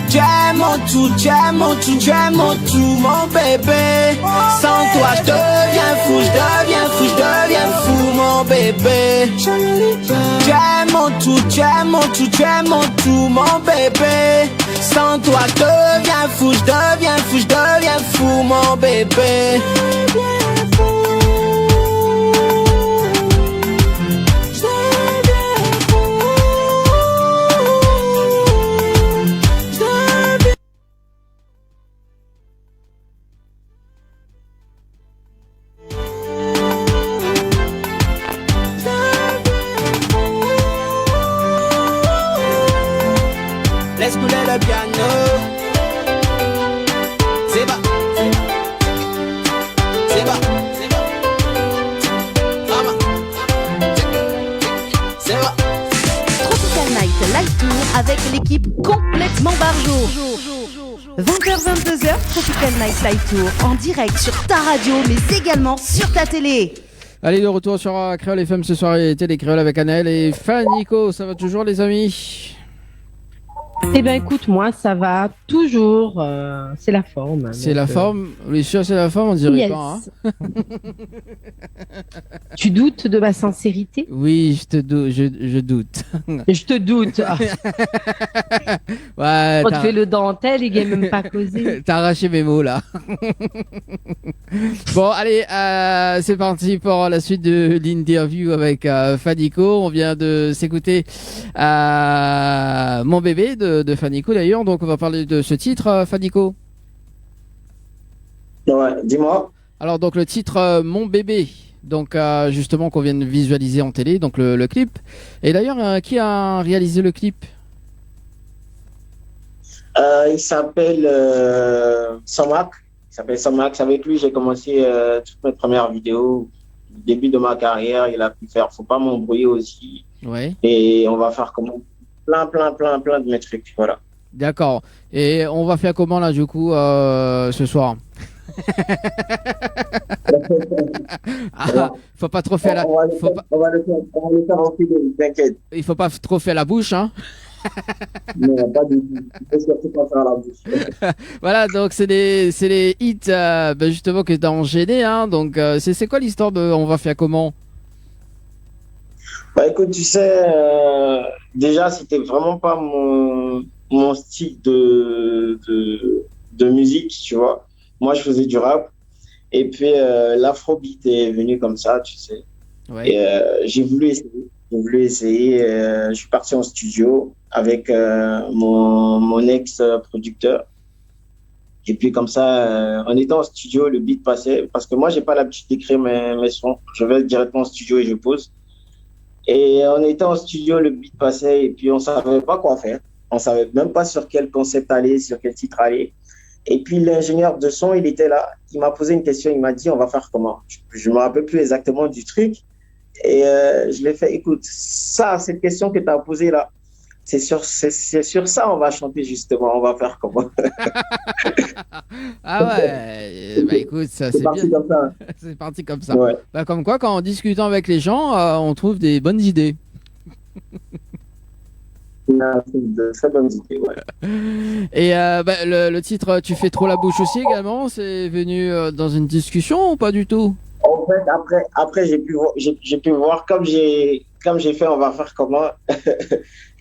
Tu es mon tout, tu es mon tout, tu es mon tout, mon bébé. Sans toi, je deviens fou, je deviens fou, je deviens fou, mon bébé. Tu es mon tout, tu es mon tout, tu es mon tout, mon bébé. Sans toi, je deviens fou, je deviens fou, je deviens fou, mon bébé. Laisse couler le piano. C'est bas. C'est bas. C'est bas. C'est bas. Tropical Night Live Tour avec l'équipe complètement barjo. 20h-22h, Tropical Night Live Tour en direct sur ta radio mais également sur ta télé. Allez, de retour sur Créole FM ce soir et Télé Créole avec Anaël et Fanico. Ça va toujours les amis? Eh ben écoute, moi ça va toujours, c'est la forme. C'est la forme, oui sûr c'est la forme, on dirait yes. pas. Hein. Tu doutes de ma sincérité? Oui, je doute. Je te doute. Ouais, On te fait le dentelle, il n'est même pas causé. T'as arraché mes mots là. Bon, allez, c'est parti pour la suite de l'interview avec Fanico. On vient de s'écouter Mon bébé de Fanico d'ailleurs. Donc on va parler de ce titre, Fanico. Ouais, dis-moi. Alors donc le titre Mon bébé. Donc justement qu'on vient de visualiser en télé, donc le clip. Et d'ailleurs, qui a réalisé le clip? Il s'appelle Samak. Il s'appelle Samak. Avec lui, j'ai commencé toutes mes premières vidéos. Au début de ma carrière, il a pu faire Faut pas m'embrouiller aussi. Ouais. Et on va faire comment plein de mes trucs. Voilà. D'accord. Et on va faire comment là du coup ce soir? Ah, faut pas trop faire la, faut pas, On va le faire en vidéo, t'inquiète. il faut pas trop faire la bouche, hein. Non, pas du tout. Il faut surtout pas faire la bouche. Voilà, donc c'est les hits justement que t'as enchaîné, hein. Donc c'est quoi l'histoire de on va faire comment? Bah écoute, tu sais, déjà, c'était vraiment pas mon style de musique, tu vois. Moi, je faisais du rap. Et puis, l'afrobeat est venu comme ça, tu sais. Ouais. Et j'ai voulu essayer. J'ai voulu essayer. Je suis parti en studio avec mon ex-producteur. Et puis, comme ça, en étant en studio, le beat passait. Parce que moi, j'ai pas l'habitude d'écrire mes sons. Je vais directement en studio et je pose. Et on était en studio, le beat passait et puis on savait pas quoi faire. On savait même pas sur quel concept aller, sur quel titre aller. Et puis l'ingénieur de son, il était là. Il m'a posé une question, il m'a dit, on va faire comment? Je me rappelle plus exactement du truc. Et je l'ai fait, écoute, cette question que tu as posée là, c'est sur ça on va chanter justement, on va faire comment? Ah ouais, bah écoute, ça c'est parti bien. comme ça. C'est parti comme ça. Ouais. Bah comme quoi, quand en discutant avec les gens, on trouve des bonnes idées. C'est de très bonnes idées, ouais. Et le titre Tu fais trop la bouche aussi également, c'est venu dans une discussion ou pas du tout? En fait, après j'ai pu voir comme j'ai fait, on va faire comment.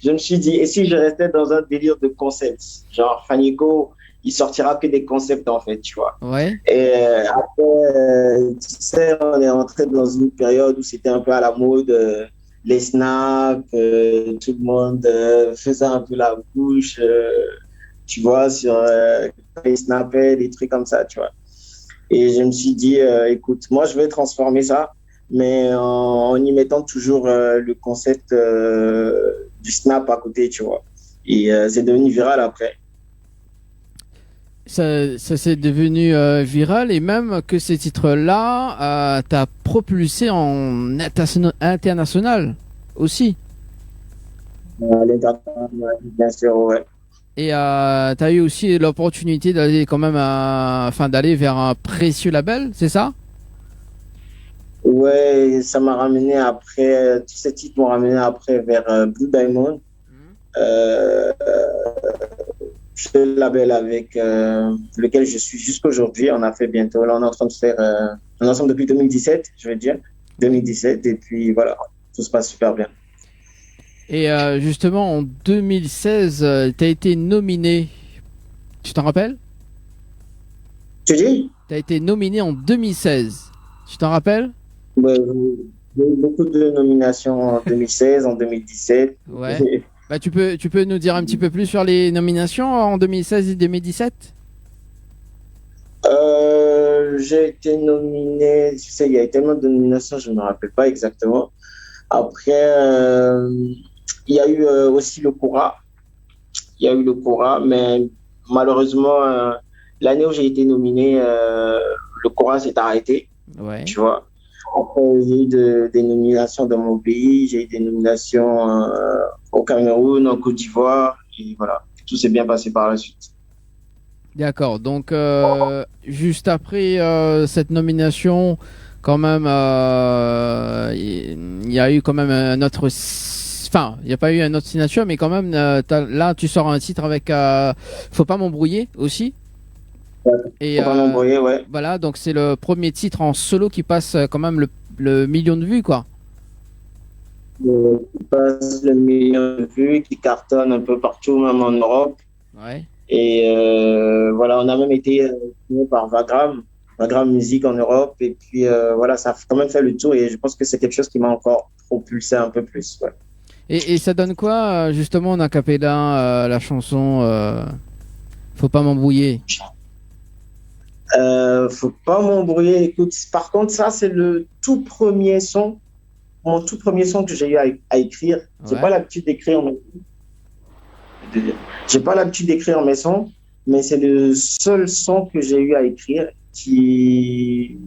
Je me suis dit, et si je restais dans un délire de concepts, genre Fanico, il sortira que des concepts en fait, tu vois. Ouais. Et après, tu sais, on est entré dans une période où c'était un peu à la mode, les snaps, tout le monde faisait un peu la bouche, tu vois, sur les snappets, des trucs comme ça, tu vois. Et je me suis dit, écoute, moi, je vais transformer ça, mais en y mettant toujours le concept du snap à côté, tu vois. Et c'est devenu viral après. Ça s'est devenu viral et même que ces titres-là t'as propulsé en international aussi. L'international, bien sûr, ouais. Et t'as eu aussi l'opportunité d'aller quand même d'aller vers un précieux label, c'est ça? Ouais, ça m'a ramené après, tous ces titres m'ont ramené après vers Blue Diamond. Euh, ce label avec lequel je suis jusqu'aujourd'hui. On a fait bientôt, là on est en train de faire, on est ensemble depuis 2017, je veux dire, 2017, et puis voilà, tout se passe super bien. Et justement en 2016, t'as été nominé, tu t'en rappelles? Tu dis? T'as été nominé en 2016, tu t'en rappelles? Ouais, j'ai eu beaucoup de nominations en 2016, en 2017. Ouais. Bah, tu peux nous dire un petit peu plus sur les nominations en 2016 et 2017? J'ai été nominé, tu sais, il y a eu tellement de nominations, je ne me rappelle pas exactement. Après, il y a eu aussi le Cora. Il y a eu le Cora, mais malheureusement, l'année où j'ai été nominé, le Cora s'est arrêté, Ouais. tu vois. Après, j'ai eu des nominations dans mon pays, j'ai eu des nominations au Cameroun, en Côte d'Ivoire, et voilà, tout s'est bien passé par la suite. D'accord. Donc, juste après cette nomination, quand même, il y a eu quand même un autre. Enfin, il n'y a pas eu un autre signature, mais quand même, là, tu sors un titre avec Faut pas m'embrouiller aussi. Et Faut pas m'embrouiller, ouais. voilà, donc c'est le premier titre en solo qui passe quand même le million de vues, quoi. Qui passe le million de vues, qui cartonne un peu partout, même en Europe. Ouais. Et voilà, on a même été signé par Vagram Music en Europe. Et puis voilà, ça a quand même fait le tour. Et je pense que c'est quelque chose qui m'a encore propulsé un peu plus. Ouais. Et ça donne quoi, justement, en acapella, la chanson Faut pas m'embrouiller? Faut pas m'embrouiller. Écoute, par contre, ça, c'est le tout premier son, mon tout premier son que j'ai eu à écrire. J'ai Ouais. pas l'habitude d'écrire. J'ai pas l'habitude d'écrire mes sons, mais c'est le seul son que j'ai eu à écrire qui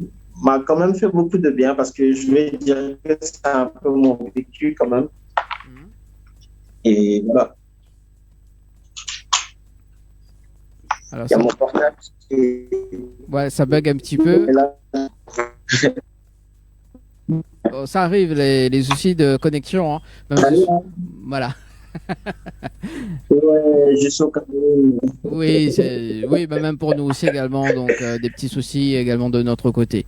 m'a quand même fait beaucoup de bien parce que je vais dire que c'est un peu mon vécu quand même. Et voilà. Alors, Il y a ça, mon portable qui ouais, ça bug un petit peu. est là. Bon, ça arrive, les soucis de connexion. Hein. Même si- Voilà. Ouais, je suis au Cameroun. Oui, oui, bah même pour nous aussi également, donc des petits soucis également de notre côté.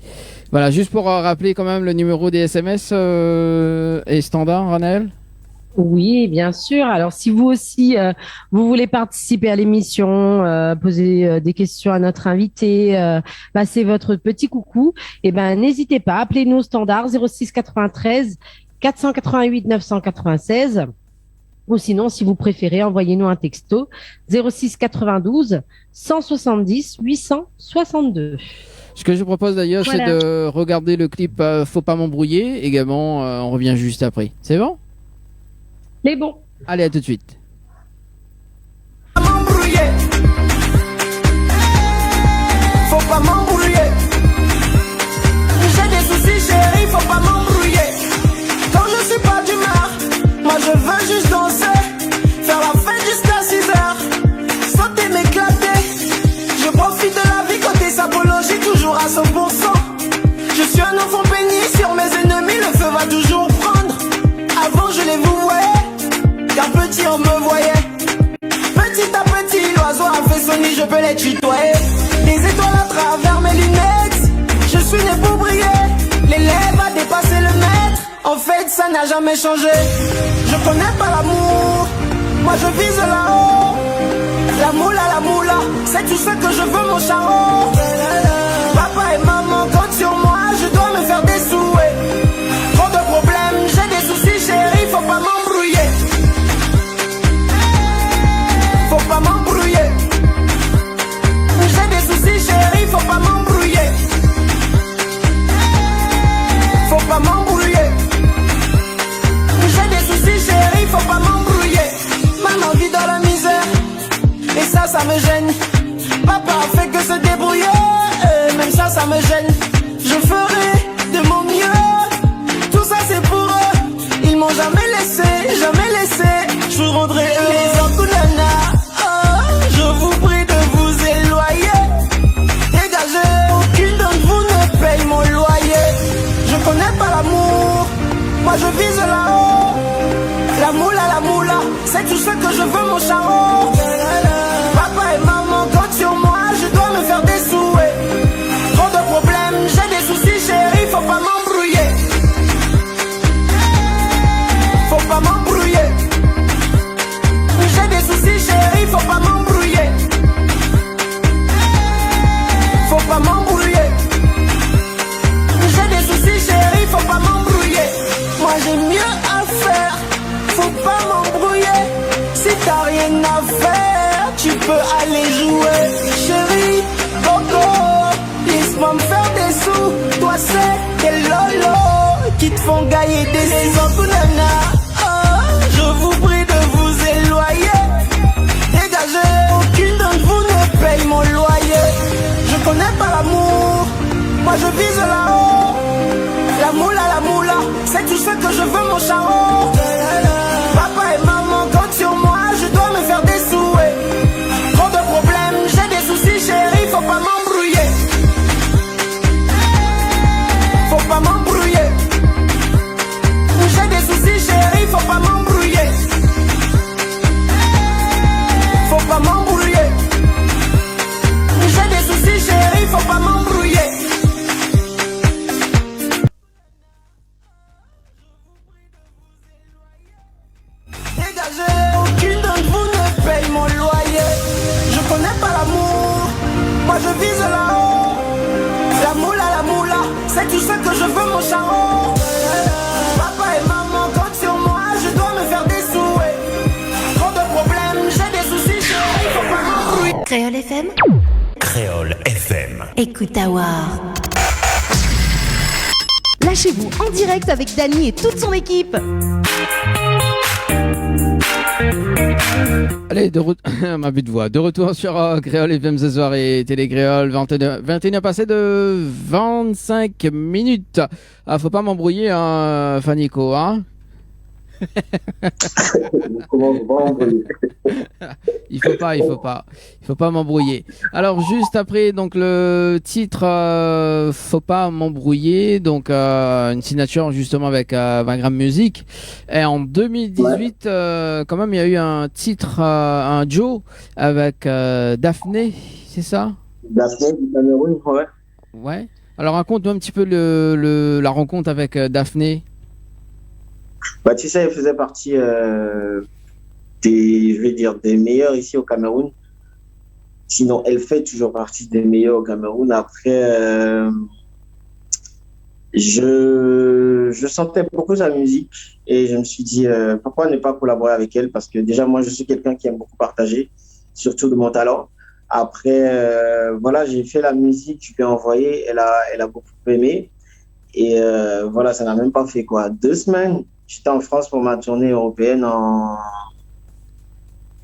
Voilà, juste pour rappeler quand même le numéro des SMS est standard, Ranel. Oui, bien sûr. Alors, si vous aussi, vous voulez participer à l'émission, poser des questions à notre invité, passer votre petit coucou, eh ben, n'hésitez pas, appelez-nous au standard 06 93 488 996. Ou sinon, si vous préférez, envoyez-nous un texto 06 92 170 862. Ce que je propose d'ailleurs, Voilà. c'est de regarder le clip Faut pas m'embrouiller. Également, on revient juste après. C'est bon? Mais bon. Allez, à tout de suite. M'embrouiller. Faut pas m'embrouiller. J'ai des soucis, chérie, faut pas m'embrouiller. Quand je suis pas d'humeur, moi je veux juste danser. Faire la fête jusqu'à 6 heures. Sauter, m'éclater. Je profite de la vie côté sapologie, toujours à 100%. Je suis un enfant béni, sur mes ennemis, le feu va toujours prendre. Avant je les vouvoyais, car petit on me voyait. Petit à petit, l'oiseau a fait son nid, je peux les tutoyer. Des étoiles à travers mes lunettes, je suis né pour briller. L'élève a dépassé le maître, en fait ça n'a jamais changé. Je connais pas l'amour, moi je vise là-haut. La moula, c'est tout ce que je veux mon charo. Papa et maman comptent sur moi, je dois me faire des souhaits. Trop de problèmes, j'ai des soucis chérie, faut pas m'embrouiller. Faut pas m'embrouiller. J'ai des soucis chérie, faut pas m'embrouiller. Faut pas m'embrouiller. J'ai des soucis chérie, faut pas m'embrouiller. Maman vit dans la misère, et ça me gêne. Papa a fait que se débrouiller, même ça me gêne. Je ferai de mon mieux, tout ça c'est pour eux. Ils m'ont jamais laissé. Je vous rendrai eux. Les Antounana, je vous prie de vous éloigner. Dégagez, aucune d'entre vous ne paye mon loyer. Je connais pas l'amour, moi je vise là-haut. La moula, c'est tout ce que je veux mon charo. Papa et maman comptent sur moi, je dois me faire des souhaits. Trop de problèmes, j'ai des soucis chérie, faut pas m'embrouiller. Faut pas m'embrouiller. J'ai des soucis chérie, faut pas m'embrouiller. Faut pas m'embrouiller. J'ai des soucis chérie, faut pas m'embrouiller. Moi j'ai mieux à faire, faut pas m'embrouiller. Si t'as rien à faire, tu peux aller jouer. Chérie, Coco, laisse-moi me faire des sous. Toi c'est des lolos qui te font gagner des Antounana. Je vous prie de vous éloigner. Dégagez, aucune d'entre vous ne paye mon loyer. Je connais pas l'amour, moi je vise là-haut. La moula, c'est tout ce que je veux mon charo. Papa et maman comptent sur moi, je dois me faire des souhaits. Trop de problèmes, j'ai des soucis chérie, faut pas m'embrouiller. Faut pas m'embrouiller. J'ai des soucis chérie, faut pas m'embrouiller. Faut pas m'embrouiller. J'ai des soucis chérie, faut pas m'embrouiller. Dégagez, aucune d'entre vous ne paye mon loyer. Je connais pas l'amour, moi je vise là-haut. La moula, c'est tout ce que je veux mon charo. Papa et maman comptent sur moi, je dois me faire des souhaits. Trop de problèmes, j'ai des soucis chérie, faut pas m'embrouiller. Créole FM, Créole FM. écoute Awar. Lâchez-vous en direct avec Dany et toute son équipe. Allez, ma but de voix. De retour sur Créole FM ce soir et Télé Créole, 21 passé de 25 minutes. Ah, faut pas m'embrouiller, hein, Fanico, hein. Comment m'embrouiller? Il faut pas m'embrouiller. Alors juste après donc le titre faut pas m'embrouiller, donc une signature justement avec 20 grammes musique. Et en 2018 quand même il y a eu un titre un duo avec Daphné, c'est ça? Daphné du Cameroun, ouais. Ouais. Alors raconte-nous un petit peu la rencontre avec Daphné. Bah, tu sais, elle faisait partie je vais dire, des meilleurs ici au Cameroun. Sinon, elle fait toujours partie des meilleurs au Cameroun. Après, je sentais beaucoup sa musique et je me suis dit, pourquoi ne pas collaborer avec elle? Parce que déjà, moi, je suis quelqu'un qui aime beaucoup partager, surtout de mon talent. Après, voilà, j'ai fait la musique, je lui ai envoyé, elle a beaucoup aimé. Et voilà, ça n'a même pas fait quoi, 2 semaines. J'étais en France pour ma tournée européenne.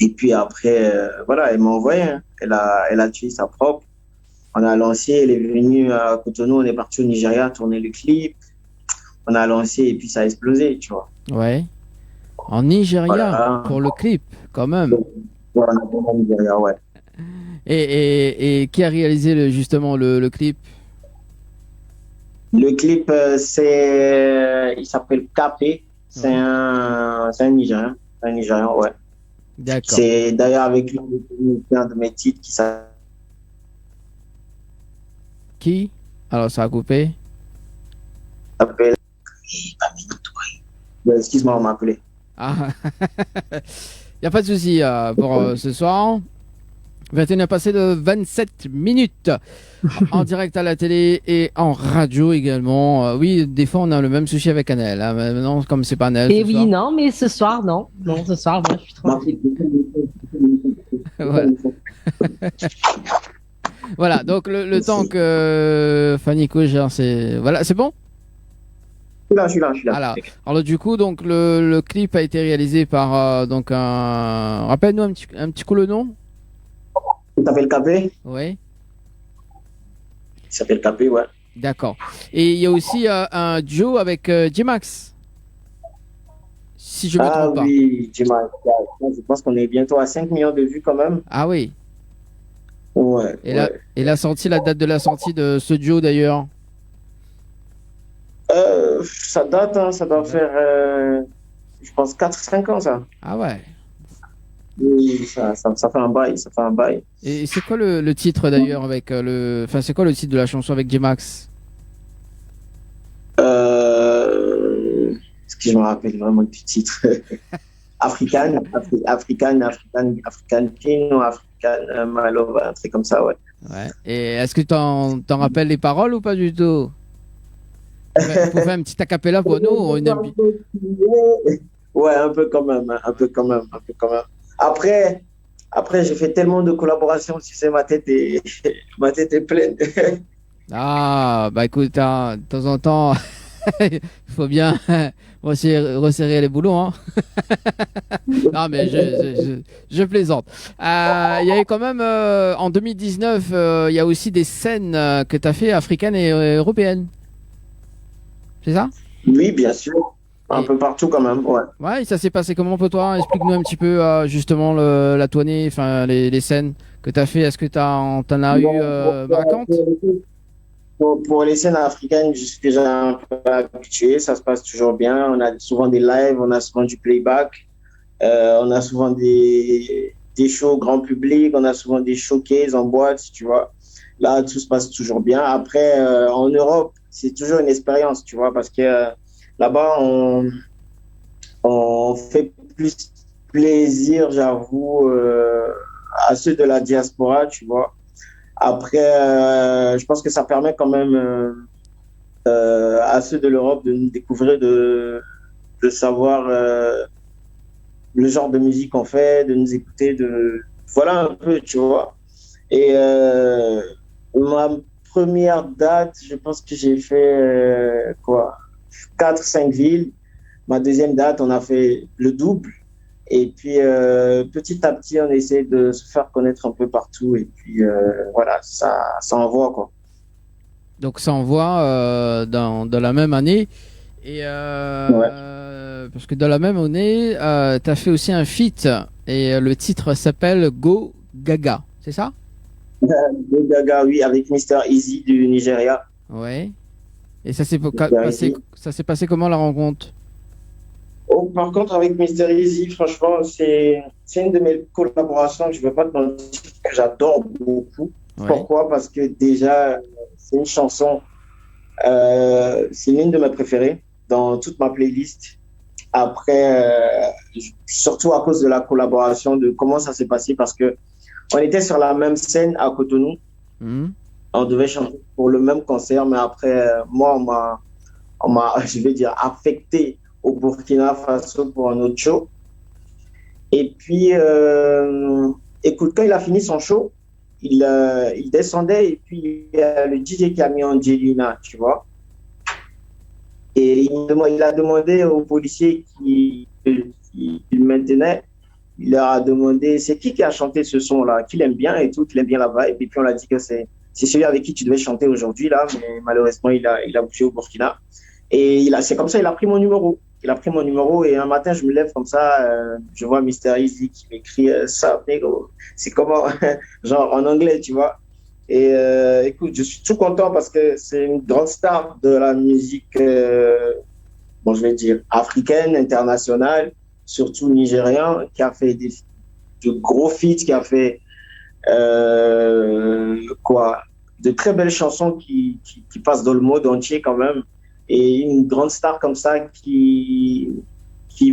Et puis après, voilà, elle m'a envoyé. Hein. Elle a tué sa propre. On a lancé, elle est venue à Cotonou, on est parti au Nigeria tourner le clip. On a lancé et puis ça a explosé, tu vois. Ouais. En Nigeria, voilà. pour le clip, quand même. Donc, voilà, on a tourné au Nigeria, ouais. Et qui a réalisé justement le clip? Le clip, il s'appelle Capé. C'est un Nigérien. Un Nigérian, ouais. D'accord. C'est d'ailleurs avec lui un de mes titres qui s'appelle. Qui? Alors, ça a coupé. Excuse-moi, on m'a appelé. Ah, il n'y a pas de souci pour ce soir. 21 passé de 27 minutes en direct à la télé et en radio également. Oui, des fois on a le même souci avec Annelle. Hein. Maintenant, comme c'est pas Annelle. Et oui, soir. Non, mais ce soir, non. Non, ce soir, moi, je suis tranquille. Voilà. Voilà, donc le temps que Fanny couche, c'est voilà, c'est bon? Je suis là. Alors du coup, donc le clip a été réalisé par donc un. Rappelle-nous un petit coup le nom. Il s'appelle Capé. Oui. Il s'appelle Capé, ouais. D'accord. Et il y a aussi un duo avec J-Max. Si je me trompe pas. Ah oui, J-Max. Je pense qu'on est bientôt à 5 millions de vues quand même. Ah oui. Ouais. Et la date de la sortie de ce duo d'ailleurs? Ça date, hein, ça doit faire, je pense, 4-5 ans, ça. Ah ouais. Oui, ça fait un bail, Et c'est quoi le titre d'ailleurs avec Enfin, c'est quoi le titre de la chanson avec J-Max? Est-ce que je me rappelle vraiment du titre? African King ou African Malova, un truc comme ça, ouais. Ouais. Et est-ce que t'en rappelles les paroles ou pas du tout? Pour faire un petit acapella pour nous. Ouais, un peu quand même. Après, j'ai fait tellement de collaborations, tu sais, ma tête est pleine. Ah, bah écoute, hein, de temps en temps, il faut bien resserrer les boulons. Hein. Non, mais je plaisante. Il y avait quand même, en 2019, il y a aussi des scènes que tu as fait africaines et européennes. C'est ça? Oui, bien sûr. Un peu partout quand même, ouais. Ouais, ça s'est passé comment pour toi? Explique-nous un petit peu justement la tournée, enfin les scènes que tu as fait. Est-ce que t'en as eu marquantes? Pour les scènes africaines, je suis déjà un peu habitué. Ça se passe toujours bien. On a souvent des lives, on a souvent du playback, on a souvent des shows grand public, on a souvent des showcases en boîte, tu vois. Là, tout se passe toujours bien. Après, en Europe, c'est toujours une expérience, tu vois, parce que là-bas, on fait plus plaisir, j'avoue, à ceux de la diaspora, tu vois. Après, je pense que ça permet quand même à ceux de l'Europe de nous découvrir, de savoir le genre de musique qu'on fait, de nous écouter, voilà un peu, tu vois. Et ma première date, je pense que j'ai fait 4-5 villes. Ma deuxième date, on a fait le double. Et puis, petit à petit, on essaie de se faire connaître un peu partout. Et puis, voilà, ça envoie, quoi. Donc, ça envoie dans la même année. Et parce que dans la même année, tu as fait aussi un feat et le titre s'appelle Go Gaga, c'est ça? Go Gaga, oui, avec Mr. Easy du Nigeria. Ouais. Et ça s'est passé comment la rencontre? Oh, par contre, avec Mr. Easy, franchement, c'est une de mes collaborations que je ne veux pas te mentir, que j'adore beaucoup. Ouais. Pourquoi? Parce que déjà, c'est une chanson, c'est l'une de mes préférées dans toute ma playlist. Après, surtout à cause de la collaboration, de comment ça s'est passé, parce que on était sur la même scène à Cotonou. On devait chanter pour le même concert, mais après, moi, on m'a, je vais dire, affecté au Burkina Faso pour un autre show. Et puis, écoute, quand il a fini son show, il descendait et puis il y a le DJ qui a mis Angelina, tu vois. Et il a demandé aux policiers qui le maintenaient, il leur a demandé c'est qui a chanté ce son-là, qu'il aime bien et tout, qu'il aime bien la vibe. Et puis on l'a dit que c'est celui avec qui tu devais chanter aujourd'hui, là, mais malheureusement, il a bougé au Burkina. Et c'est comme ça, il a pris mon numéro. Il a pris mon numéro et un matin, je me lève comme ça, je vois Mr. Easy qui m'écrit ça, négro. C'est comment, genre en anglais, tu vois. Et écoute, je suis tout content parce que c'est une grande star de la musique, bon, je vais dire, africaine, internationale, surtout nigérien, qui a fait de gros feats, qui a fait de très belles chansons qui passent dans le monde entier quand même. Et une grande star comme ça qui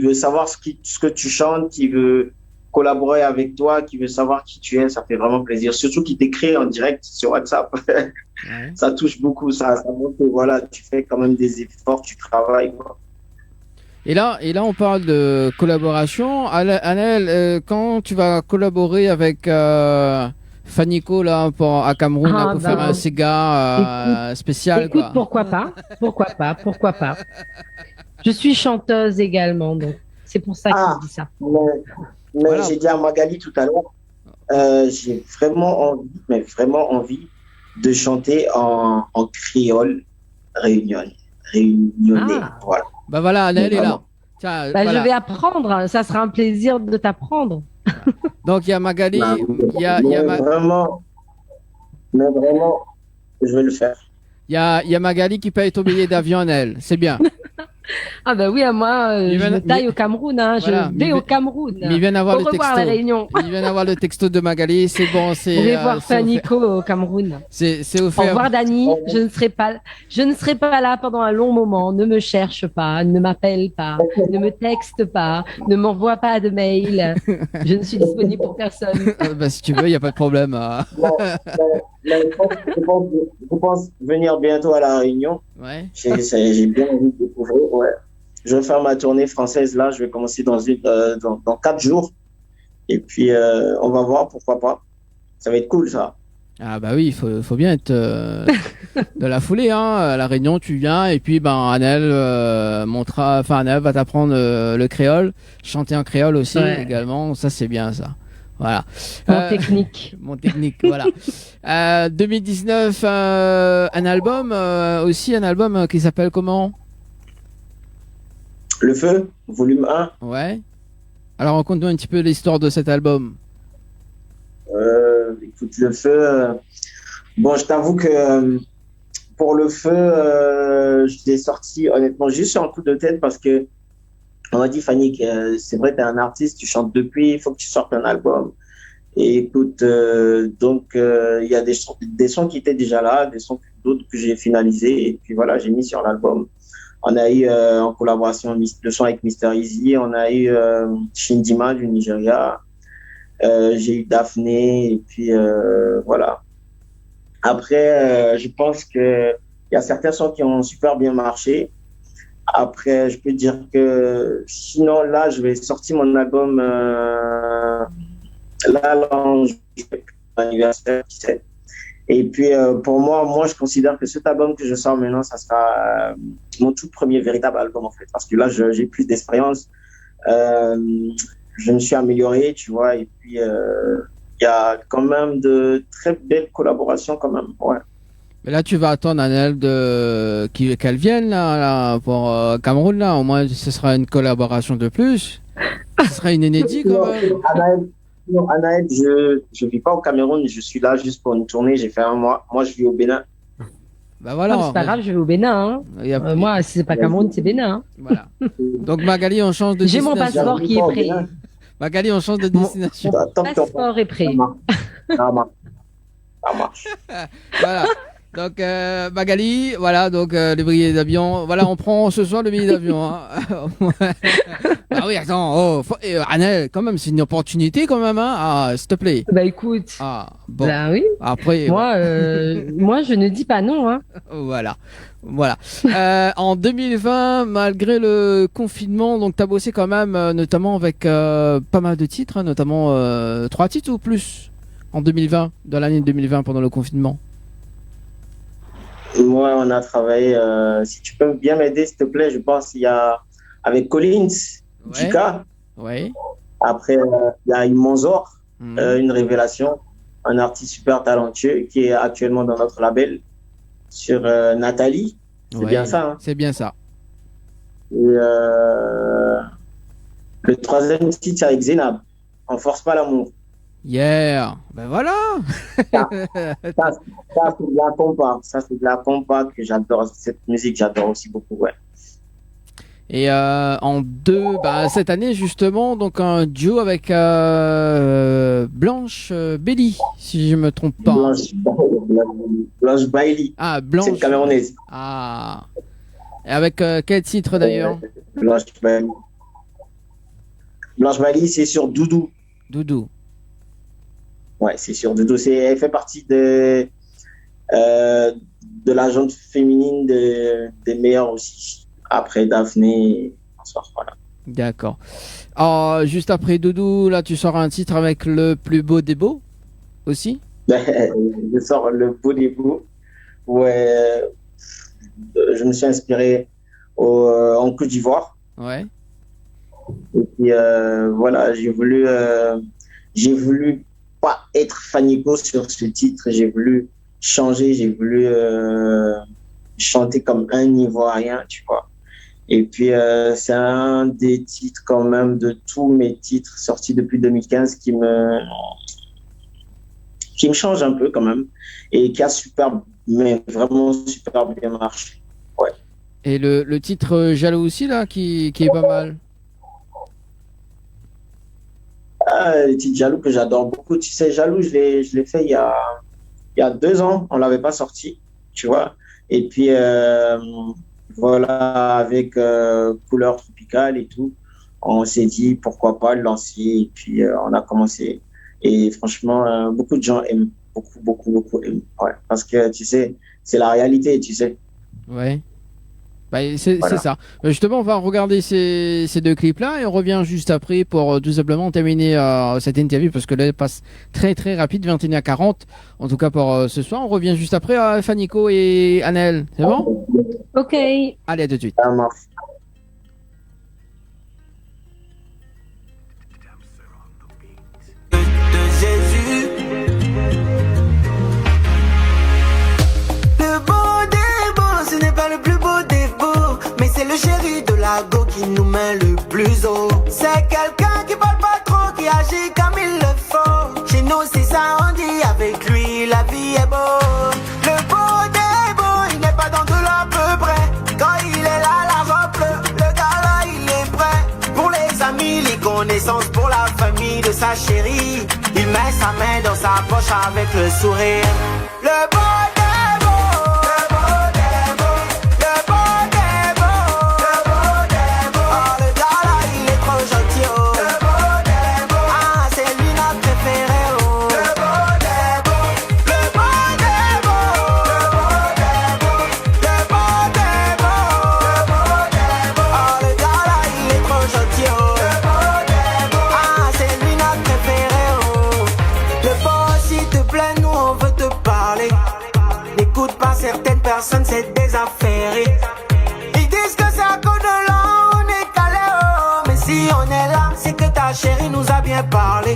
veut savoir ce que tu chantes, qui veut collaborer avec toi, qui veut savoir qui tu es, ça fait vraiment plaisir. Surtout qu'il t'écrit en direct sur WhatsApp. Ouais. Ça touche beaucoup, ça montre que voilà, tu fais quand même des efforts, tu travailles, quoi. Et là, on parle de collaboration. Anel, quand tu vas collaborer avec Fanico là à Cameroun là, pour faire un Sega spécial. Écoute, quoi. Pourquoi pas. Je suis chanteuse également, donc c'est pour ça que je dis ça. Mais voilà. J'ai dit à Magali tout à l'heure, j'ai vraiment envie de chanter en créole réunionnais. Voilà. Bah voilà, Anel est là. Tiens, voilà. Je vais apprendre, ça sera un plaisir de t'apprendre. Donc il y a Magali, vraiment, je vais le faire. Il y a Magali qui paye ton billet d'avion, Anel, c'est bien. Ah bah oui, moi, je me taille au Cameroun, hein. Voilà. Je vais au Cameroun. Mais il vient d'avoir le texto. La Réunion. Il vient d'avoir le texto de Magali, c'est bon. Je vais voir Fanico au Cameroun. C'est offert. Au revoir Dani, je ne serai pas là pendant un long moment. Ne me cherche pas, ne m'appelle pas, ne me texte pas, ne m'envoie pas de mail. Je ne suis disponible pour personne. Bah, si tu veux, il n'y a pas de problème. Je pense venir bientôt à La Réunion. Ouais. J'ai bien envie de découvrir. Ouais. Je vais faire ma tournée française là. Je vais commencer dans 4 jours. Et puis, on va voir, pourquoi pas. Ça va être cool, ça. Ah bah oui, il faut bien être de la foulée. Hein. À La Réunion, tu viens et puis Anel Anel va t'apprendre le créole. Chanter en créole aussi également. Ça, c'est bien, ça. Voilà. Mon technique, voilà. 2019, un album qui s'appelle comment? Le Feu, volume 1. Ouais. Alors, raconte-nous un petit peu l'histoire de cet album. Écoute, Le Feu, bon, je t'avoue que pour Le Feu, je l'ai sorti honnêtement juste sur un coup de tête parce que on m'a dit, Fanny, c'est vrai, tu es un artiste, tu chantes depuis, il faut que tu sortes un album. Et écoute, donc, il y a des sons qui étaient déjà là, d'autres que j'ai finalisés. Et puis voilà, j'ai mis sur l'album. On a eu en collaboration le son avec Mr. Easy, on a eu Shindima du Nigeria, j'ai eu Daphné, et puis voilà. Après, je pense qu'il y a certains sons qui ont super bien marché. Après, je peux dire que sinon, là, je vais sortir mon album en anniversaire, tu sais. Et puis, pour moi, je considère que cet album que je sors maintenant, ça sera mon tout premier véritable album, en fait. Parce que là, j'ai plus d'expérience. Je me suis amélioré, tu vois. Et puis, il y a quand même de très belles collaborations, quand même. Ouais. Mais là, tu vas attendre Anel qu'elle vienne là, pour Cameroun là. Au moins, ce sera une collaboration de plus. Ce sera une inédite quand même. Anaël, je vis pas au Cameroun. Je suis là juste pour une tournée. J'ai fait un mois. Moi, je vis au Bénin. Bah voilà. C'est pas grave, je vais au Bénin. Hein. Moi, si c'est pas Cameroun, c'est Bénin. Hein. Voilà. Donc Magali, on change de J'ai destination. mon passeport qui est prêt. Magali, on change de destination. Mon passeport est prêt. Ça marche. Voilà. Donc Magali, voilà, donc le billet d'avion. Voilà, on prend ce soir le billet d'avion. Hein. Ah oui, attends, Anel, quand même, c'est une opportunité quand même, hein. Ah, s'il te plaît. Bah écoute. Ah, bon. Bah oui. Après. Moi, moi, je ne dis pas non, hein. Voilà. En 2020, malgré le confinement, donc t'as bossé quand même, notamment avec pas mal de titres, hein, notamment 3 titres ou plus en 2020, dans l'année 2020 pendant le confinement. Moi, on a travaillé. Si tu peux bien m'aider, s'il te plaît, je pense il y a avec Collins, Jika. Ouais. Après, il y a Monzor, une révélation, un artiste super talentueux qui est actuellement dans notre label sur Nathalie. C'est bien ça. Hein. C'est bien ça. Et le 3e titre, c'est avec Zénab. On force pas l'amour. Yeah, ben voilà. Ça, c'est de la compa. Ça, c'est de la compa que j'adore. Cette musique, j'adore aussi beaucoup, ouais. Et cette année, justement, donc un duo avec Blanche Belly, si je me trompe pas. Blanche Bailey. Ah, Blanche. C'est une Camerounaise. Ah. Et avec quel titre d'ailleurs? Blanche Bailey. Blanche Bailey, c'est sur Doudou. Doudou. Ouais, c'est sûr. Doudou, elle fait partie de la gente féminine des meilleurs aussi. Après Daphné, voilà. D'accord. Juste après Doudou, là, tu sors un titre avec le plus beau des beaux aussi? Je sors le beau des beaux. Ouais, je me suis inspiré en Côte d'Ivoire. Ouais. Et puis voilà, j'ai voulu pas être Fanico sur ce titre, j'ai voulu changer, j'ai voulu chanter comme un Ivoirien, tu vois. Et puis c'est un des titres quand même de tous mes titres sortis depuis 2015 qui me change un peu quand même et qui a vraiment super bien marché. Ouais. Et le titre Jaloux aussi là qui est pas mal. Le titre Jaloux que j'adore beaucoup. Tu sais, Jaloux, je l'ai fait il y a 2 ans. On l'avait pas sorti, tu vois. Et puis, voilà, avec couleur tropicale et tout, on s'est dit pourquoi pas le lancer. Et puis, on a commencé. Et franchement, beaucoup de gens aiment. Beaucoup aiment. Ouais. Parce que, tu sais, c'est la réalité, tu sais. Ouais. Bah, c'est ça. Justement, on va regarder ces 2 clips-là et on revient juste après pour tout simplement terminer cette interview parce que là, elle passe très très rapide, 21h40. En tout cas pour ce soir, on revient juste après à Fanico et Anel. C'est bon? Ok. Allez, à tout de suite. Ça marche. Le chéri de la go qui nous met le plus haut. C'est quelqu'un qui parle pas trop, qui agit comme il le faut. Chez nous c'est ça on dit, avec lui la vie est beau. Le beau des beaux, il n'est pas dans de l'à peu près. Quand il est là, l'argent pleut, le gars là il est prêt. Pour les amis, les connaissances, pour la famille de sa chérie. Il met sa main dans sa poche avec le sourire. Le beau certaines personnes c'est des affaires. Ils disent que c'est à cause de là on est calé, oh. Mais si on est là, c'est que ta chérie nous a bien parlé.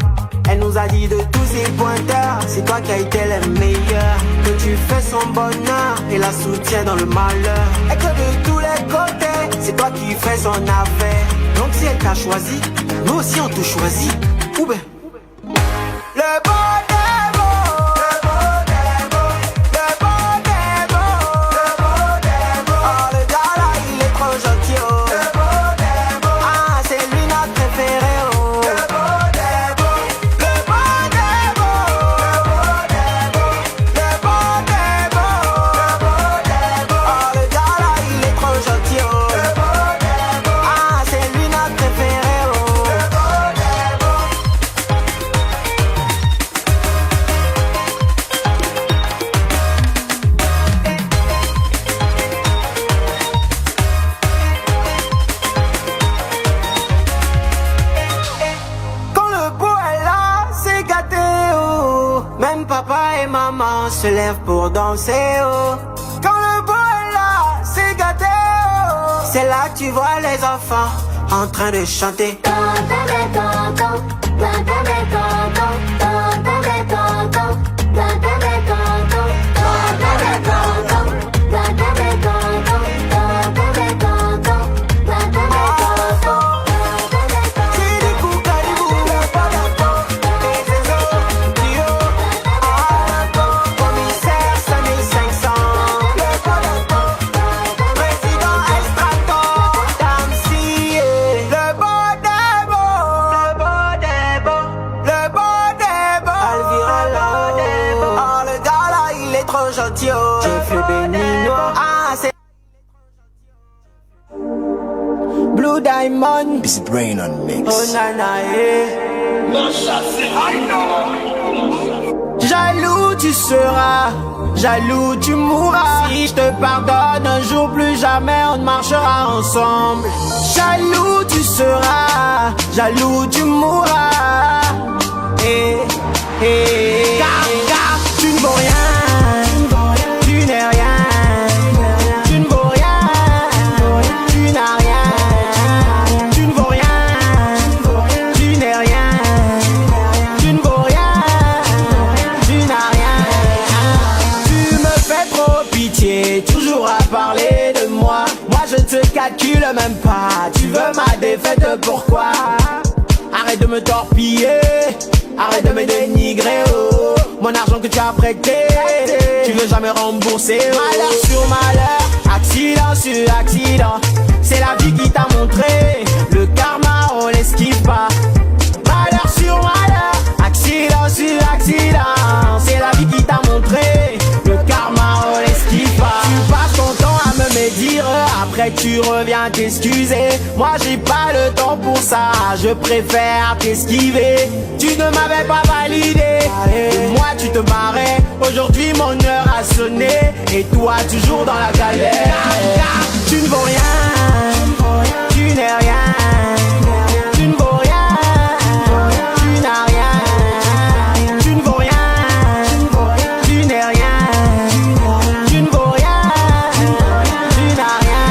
Elle nous a dit de tous ses pointeurs, c'est toi qui as été le meilleur. Que tu fais son bonheur et la soutiens dans le malheur. Et que de tous les côtés, c'est toi qui fais son affaire. Donc si elle t'a choisi, nous aussi on te choisit. Ou ben le bon est beau, le bon est beau, le bon est beau, le bon est beau. Oh le gars là il est trop gentil oh. Le bon est beau, ah c'est lui notre préféré oh. Le bon est beau, le bon est beau, le bon est beau, le bon est beau, le bon est beau. Oh le gars là il est trop gentil oh. Le bon est beau, ah c'est lui notre préféré oh. Le bon est beau. Quand le beau est là, c'est gâté, oh. Même papa et maman se lèvent pour danser, oh. Quand le beau est là, c'est gâté, oh. C'est là que tu vois les enfants en train de chanter. Blue Diamond, It's Brain on Mix. oh nana, jaloux tu seras, jaloux tu mourras. Si je te pardonne un jour plus jamais on ne marchera ensemble. Jaloux tu seras, jaloux tu mourras. Car tu ne vaux rien, tu n'es rien. Tu ne vaux rien, tu n'as rien. Tu ne vaux rien, tu n'es rien. Tu ne vaux rien, tu n'as rien. Tu me fais trop pitié, toujours à parler de moi. Moi je ne te calcule même pas. Tu veux ma défaite, pourquoi? Arrête de me torpiller, arrête de me dénigrer, oh. Mon argent que tu as prêté, tu veux jamais rembourser, oh. Malheur sur malheur, accident sur accident. C'est la vie qui t'a montré, le karma on l'esquive pas. Malheur sur malheur, accident sur accident. C'est la vie qui t'a montré, le karma on l'esquive pas. Tu passes ton temps à me médire, après tu reviens t'excuser. Moi j'ai pas le temps pour ça, je préfère t'esquiver. Tu ne m'avais pas validé, et moi tu te marrais. Aujourd'hui mon heure a sonné, et toi toujours dans la galère. Tu ne vaux rien, tu n'es rien. Tu ne vaux rien, tu n'as rien. Tu ne vaux rien, tu n'es rien. Tu ne vaux rien, tu n'as rien.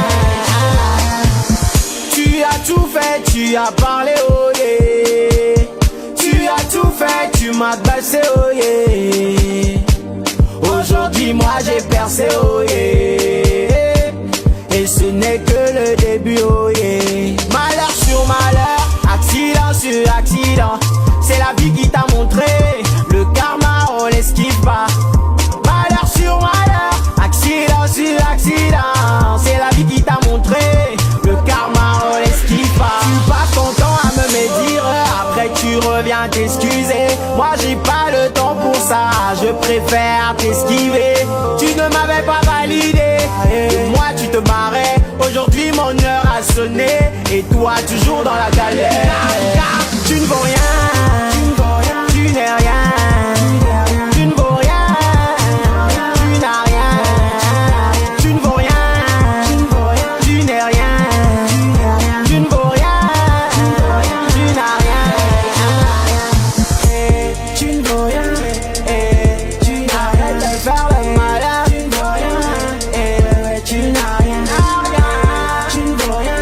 Tu as tout fait, tu as parlé, oh yeah. Tu as tout fait, tu m'as baissé, oh yeah. Aujourd'hui moi j'ai percé, oh yeah. Et ce n'est que le début, oh yeah. Malheur sur malheur, accident sur accident. C'est la vie qui t'a montré, le karma on l'esquive pas. Malheur sur malheur, accident sur accident. C'est la vie qui t'a montré, le karma on l'esquive pas. Tu passes ton temps à me médire, après tu reviens t'excuser. Moi j'ai pas le temps pour ça, je préfère t'esquiver. Tu ne m'avais pas validé, et moi tu te marrais. Aujourd'hui mon heure a sonné, et toi toujours dans la galère. Tu ne vaux rien, tu n'es rien. Tu ne vaux rien, tu n'as rien. Tu ne vaux rien, tu n'es rien. Tu ne vaux rien, tu n'as rien. Tu ne vaux rien, tu n'as rien. De faire le malin, tu ne vaux rien, tu n'as rien. Tu ne vaux rien,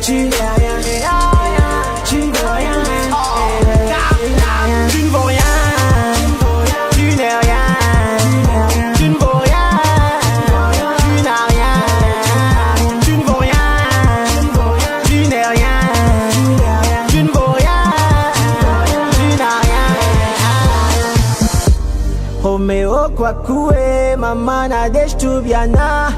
tu n'es rien. Tu ne vaux rien, Kwakoué, Mamana Deshtubiana,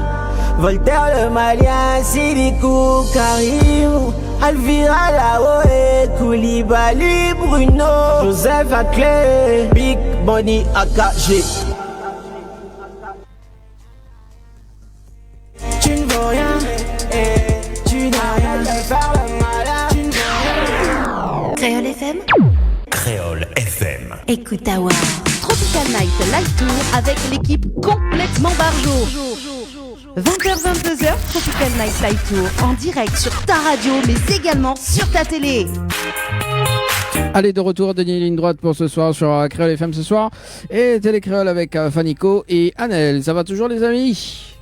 Voltaire le Malien, Sidikou, Karim, Alvira Laoé, Koulibaly, Bruno, Joseph Aclé, Big Bonnie AKG. Tu ne veux rien, tu n'as rien de faire le malin, tu ne veux rien. Créole FM, Créole FM. écoute Awa. Tropical Night Live Tour avec l'équipe complètement barjo. 20h-22h, Tropical Night Live Tour en direct sur ta radio mais également sur ta télé. Allez, de retour, Denis ligne droite pour ce soir sur Créole FM ce soir. Et Télé Créole avec Fanico et Annelle. Ça va toujours, les amis?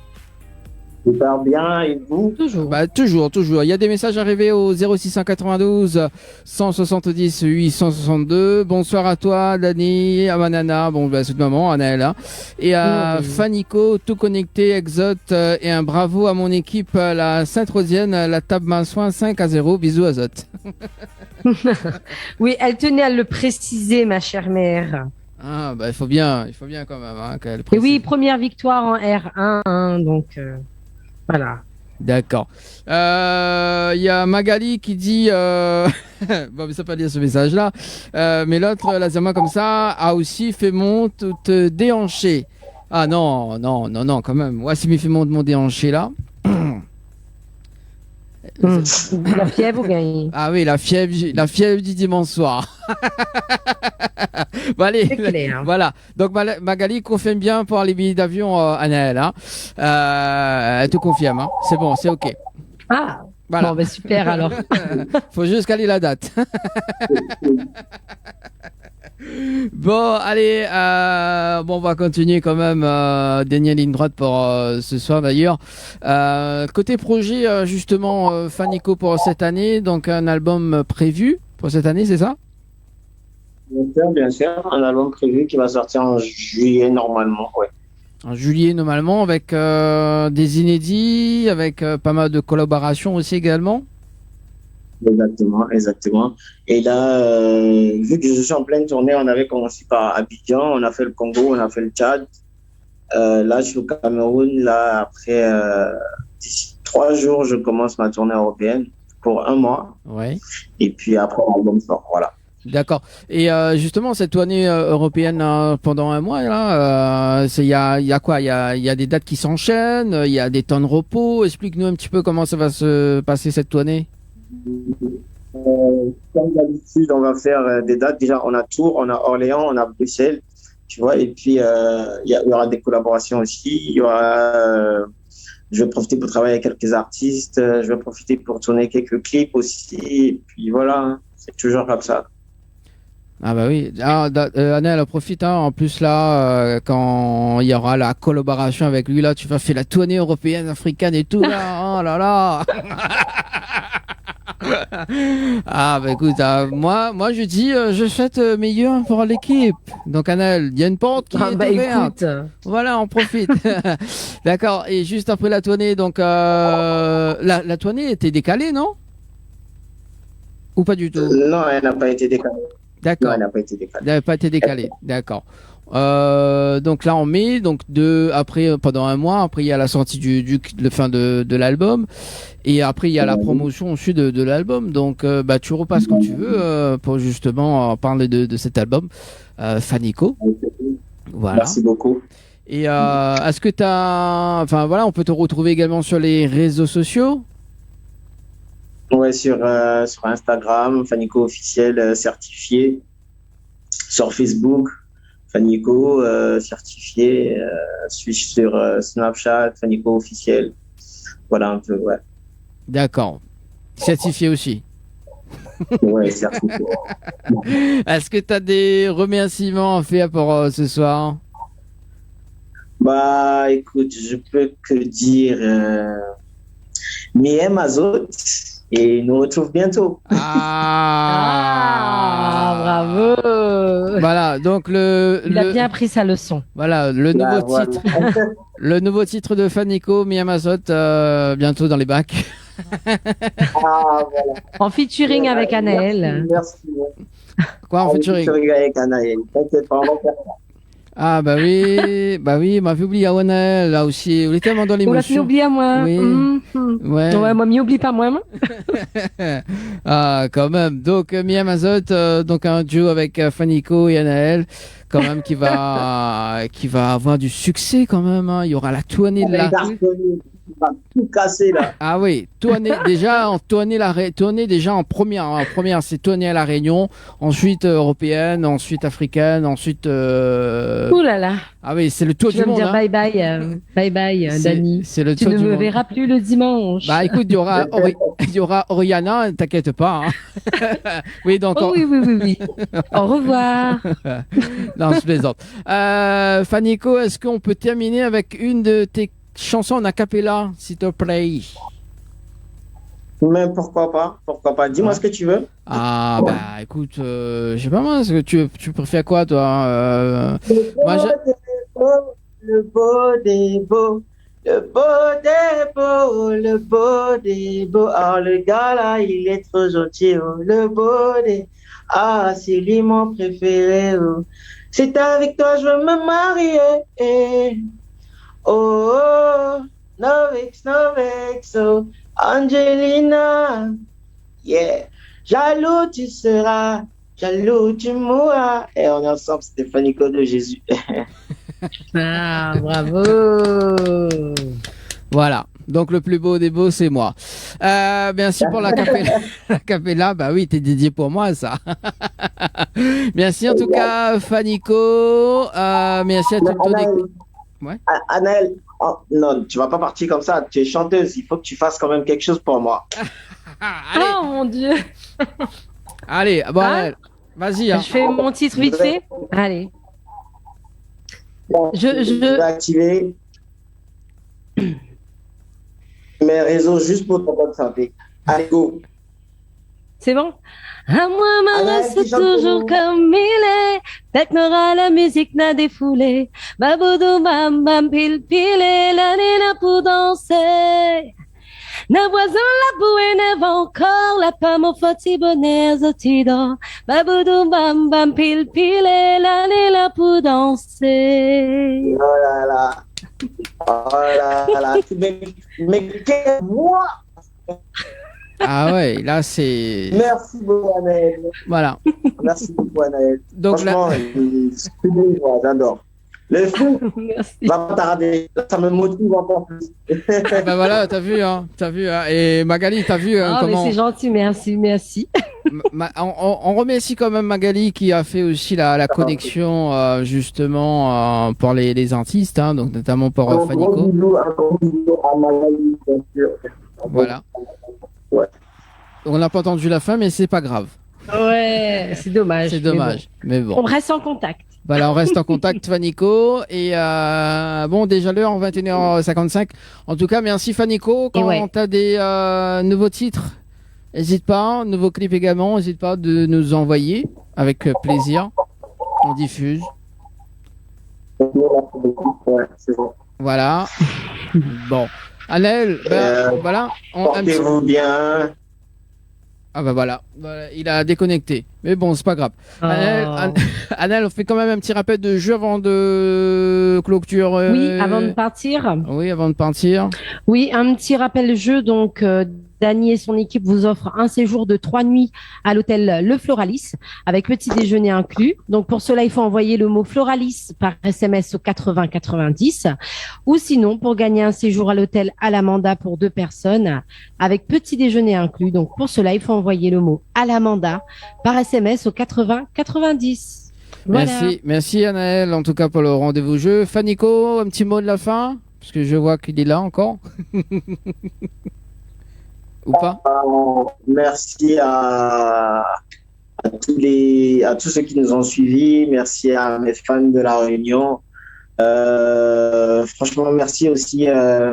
Super bien, et vous? Toujours. Bah, toujours. Il y a des messages arrivés au 0692 170 862. Bonsoir à toi, Dani, à Manana, bon, bah, c'est maman, Annelle, hein. Et à Fanico, tout connecté, Exote, et un bravo à mon équipe, la Sainte-Rosienne, la table Mansouin 5-0. Bisous, Azot. Oui, elle tenait à le préciser, ma chère mère. Ah, bah, il faut bien quand même, hein, qu'elle Et précise. oui, première victoire en R1, hein, donc voilà. D'accord. Il y a Magali qui dit bon, mais ça peut pas lire ce message-là. Mais l'autre, la Zama comme ça, a aussi fait monte te déhancher. Ah non, quand même. Moi, si me fait monte mon déhanché là. La fièvre ou gagné? Ah oui, la fièvre du dimanche soir. Bon, allez, C'est clair. voilà. Donc Magali confirme bien pour les billets d'avion, Anaël. Hein. Elle te confirme. Hein. C'est bon, c'est ok. Ah, Voilà. bon, ben super alors. Faut juste caler la date. Bon, allez, bon, on va continuer quand même, dernière ligne droite pour ce soir d'ailleurs. Côté projet, justement, Fanico pour cette année, donc un album prévu pour cette année, c'est ça? Bien sûr, un album prévu qui va sortir en juillet normalement, ouais. En juillet normalement, avec des inédits, avec pas mal de collaborations aussi également. Exactement. Et là, vu que je suis en pleine tournée, on avait commencé par Abidjan, on a fait le Congo, on a fait le Tchad. Là, je suis au Cameroun. Là, après d'ici 3 jours, je commence ma tournée européenne pour 1 mois. Ouais. Et puis après, l'album sort. Voilà. D'accord. Et justement, cette tournée européenne pendant 1 mois, là, il y a quoi? Il y a des dates qui s'enchaînent, il y a des temps de repos. Explique-nous un petit peu comment ça va se passer cette tournée. Comme d'habitude, on va faire des dates. Déjà, on a Tours, on a Orléans, on a Bruxelles, tu vois. Et puis, il y aura des collaborations aussi. Je vais profiter pour travailler avec quelques artistes. Je vais profiter pour tourner quelques clips aussi. Et puis voilà, c'est toujours comme ça. Ah bah oui, Annelle, profite, hein. En plus là, quand il y aura la collaboration avec lui, là, tu vas faire la tournée européenne, africaine et tout, là, oh là là. Ah bah écoute, moi je dis, je souhaite meilleur pour l'équipe. Donc Annelle, il y a une porte qui est ouverte. Écoute. Voilà, on profite. D'accord, et juste après la tournée, donc la tournée était décalée, non? Ou pas du tout? Non, elle n'a pas été décalée. D'accord. Non, elle n'a pas été décalée. Elle n'a pas été décalée, d'accord. Donc là en mai, donc après pendant 1 mois, après il y a la sortie de fin de l'album, et après il y a la promotion ensuite de l'album. Donc bah tu repasses quand tu veux pour justement parler de cet album, Fanico. Voilà. Merci beaucoup. Et est-ce que enfin voilà, on peut te retrouver également sur les réseaux sociaux? Ouais, sur Instagram, Fanico officiel certifié. Sur Facebook, Fanico certifié. Suis sur Snapchat, Fanico officiel. Voilà un peu, ouais. D'accord. Certifié aussi. Ouais, certifié. Est-ce que tu as des remerciements à faire pour ce soir? Bah, écoute, je peux que dire Miem Azot. Et nous retrouve bientôt. Ah, bravo. Voilà, donc Il a bien appris sa leçon. Voilà, le nouveau titre de Fanico, Miamazot, bientôt dans les bacs. Voilà. En featuring avec Anaël. Merci. Quoi, en featuring? Avec Anaël. T'inquiète pas, on va faire ça. Ah bah oui, il m'avait oublié Awanel, là aussi. Il est tellement dans On l'a fait l'émotion. oublier à moi. Oui. Ouais. Ouais, moi, m'y oublie pas moi. Ah, quand même. Donc, Mia Mazot, donc un duo avec Fanico et Anaël, quand même, qui va avoir du succès, quand même, hein. Il y aura la tournée de la... Il va tout casser, là. Ah oui, tournée déjà en première. En première, c'est tournée à La Réunion, ensuite européenne, ensuite africaine, ensuite... Ouh là là. Ah oui, c'est le tour Tu du vas me monde. dire Hein. bye bye, C'est- Dani. C'est le Tu tour ne du me monde. verras plus le dimanche. Bah écoute, il y aura Oriana, t'inquiète pas. Hein. Oui, donc... Oh, oui. Au revoir. Non, je plaisante. Fanico, est-ce qu'on peut terminer avec une de tes chansons en a cappella, s'il te plaît? Mais pourquoi pas. Dis-moi ce que tu veux. Ah, bah écoute, je sais pas moi, est-ce que tu préfères quoi, toi? Moi, Le beau des beaux, le beau des beaux, le beau des beaux. Ah, le gars là, il est trop gentil. Oh. Le beau des... Ah, c'est lui mon préféré. Oh. C'est avec toi, je veux me marier. Eh. Oh, oh, no vex, oh. Angelina. Yeah. Jaloux tu seras, jaloux tu mourras. Et on est ensemble, c'était Fanico de Jésus. Ah, bravo. Voilà. Donc le plus beau des beaux, c'est moi. Merci pour la capella. La capella, bah oui, t'es dédié pour moi, ça. Merci en tout cas, Fanico. Merci à toute ton équipe. Ouais. Anaël, oh, non, tu vas pas partir comme ça. Tu es chanteuse, il faut que tu fasses quand même quelque chose pour moi. Allez, Oh mon Dieu. allez, bon, Ah. Anaël, vas-y. Hein. Je fais mon titre vite fait. Allez. Je vais activer mes réseaux juste pour ton bonne santé. Allez, go. C'est bon? À moi, ma Allez, race, petit toujours chanson. comme il est. Technora, la musique n'a défoulé. Baboudou, bam, bam, pile, pile, l'année là pour danser. Na voisin la bouée nève encore, la pomme au foti bonheur, zotido. Baboudou, bam, bam, pile, pile, l'année là pour danser. Oh là là. Oh là là. Mais quel moi. Ah ouais, là c'est... Merci beaucoup, Anaël. Voilà. Merci beaucoup, Anaël. Donc là... Franchement, c'est bien, moi, j'adore. Le fou Merci. va pas tarder. Ça me motive encore plus. Bah voilà, t'as vu, hein. Et Magali, t'as vu Ah, comment... mais c'est gentil, merci. On remercie quand même Magali qui a fait aussi la connexion justement pour les artistes, hein, donc notamment pour Un gros Fanico. bisou à Magali, bien sûr. Voilà. Ouais. On n'a pas entendu la fin, mais c'est pas grave. Ouais, c'est dommage. C'est mais dommage. Mais bon. bon. On reste en contact. Voilà, on reste en contact, Fanico. Et bon, déjà l'heure, 21h55. En tout cas, merci Fanico. Quand ouais. tu as des nouveaux titres, n'hésite pas. Nouveaux clips également, n'hésite pas de nous envoyer. Avec plaisir. On diffuse. Merci beaucoup. Ouais, c'est bon. Voilà. Bon. Anaël, voilà. Portez-vous bien. Ah bah voilà. Il a déconnecté. Mais bon, c'est pas grave. Oh. Anaël, on fait quand même un petit rappel de jeu avant de clôture. Oui, avant de partir. Oui, avant de partir. Oui, un petit rappel jeu. Donc, Dany et son équipe vous offrent un séjour de 3 nuits à l'hôtel Le Floralis avec petit déjeuner inclus. Donc, pour cela, il faut envoyer le mot Floralis par SMS au 80 90. Ou sinon, pour gagner un séjour à l'hôtel Alamanda pour 2 personnes avec petit déjeuner inclus. Donc, pour cela, il faut envoyer le mot Alamanda par SMS au 80 90. Voilà. Merci Anaël, en tout cas pour le rendez-vous jeu. Fanico, un petit mot de la fin, parce que je vois qu'il est là encore. Ou pas? Merci à tous ceux qui nous ont suivis. Merci à mes fans de La Réunion. Franchement, merci aussi à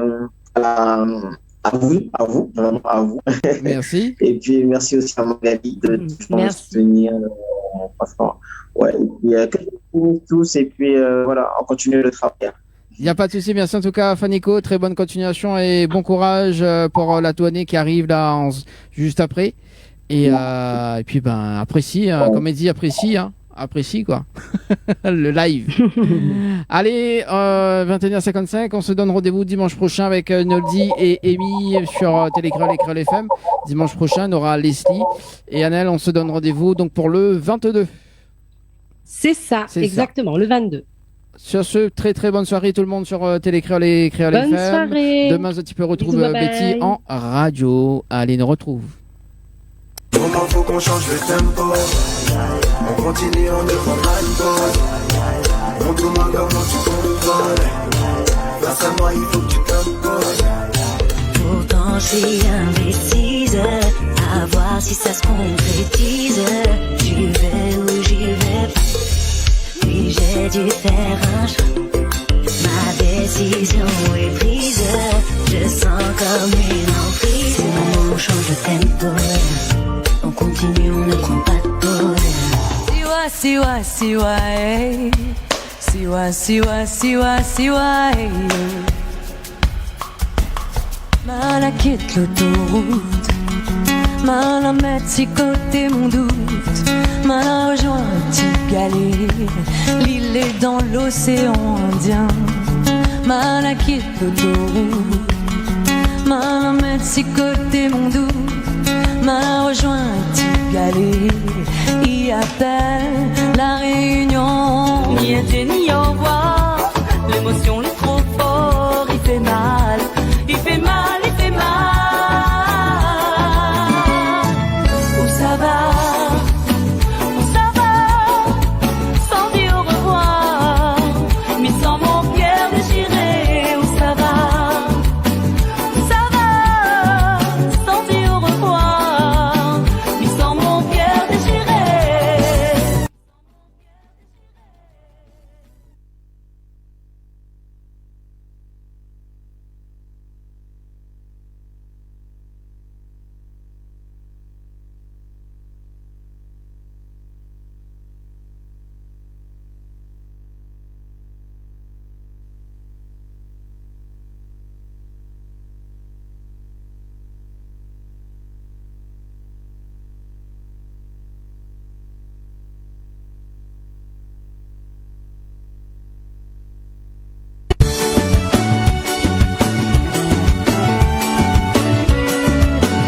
vous, vraiment à vous. Merci. Et puis, merci aussi à Magali de nous soutenir. Franchement, ouais. Et puis, que tous, et puis voilà, on continue le travail. Il n'y a pas de souci, merci en tout cas Fanico, très bonne continuation et bon courage pour la tournée qui arrive là juste après. Et puis apprécie, comme elle dit, apprécie, apprécie quoi. Le live. Allez, 21h55, on se donne rendez-vous dimanche prochain avec Noldi et Amy sur Télécréole et Créole FM. Dimanche prochain, on aura Leslie et Annelle, on se donne rendez-vous donc pour le 22. C'est ça, exactement, le 22. Sur ce, très très bonne soirée tout le monde sur Télécréole et Créole FM. Bonne soirée. Demain, tu peux retrouver Betty en radio. Allez, nous retrouve. Comment faut qu'on change le tempo? On continue, on ne prend pas de pause. Montre-moi comment tu contrôles. Face à moi, il faut que tu t'imposes. Pourtant je suis indécise, à voir si ça se concrétise. J'y vais ou j'y vais pas. Puis j'ai dû faire un choix. Ma décision est prise. Je sens comme une emprise. On change de tempo. On continue, on ne prend pas de pause. Siwa, siwa, hey. Siwa, siwa, siwa, siwa, hey. Mal à quitte l'autoroute, mal à mettre si côté mon doute, mal à rejoindre un petit galet, l'île est dans l'océan Indien. Mal à quitte l'autoroute, mal à mettre si côté mon doute, mal à rejoindre un petit galet, y appelle la Réunion.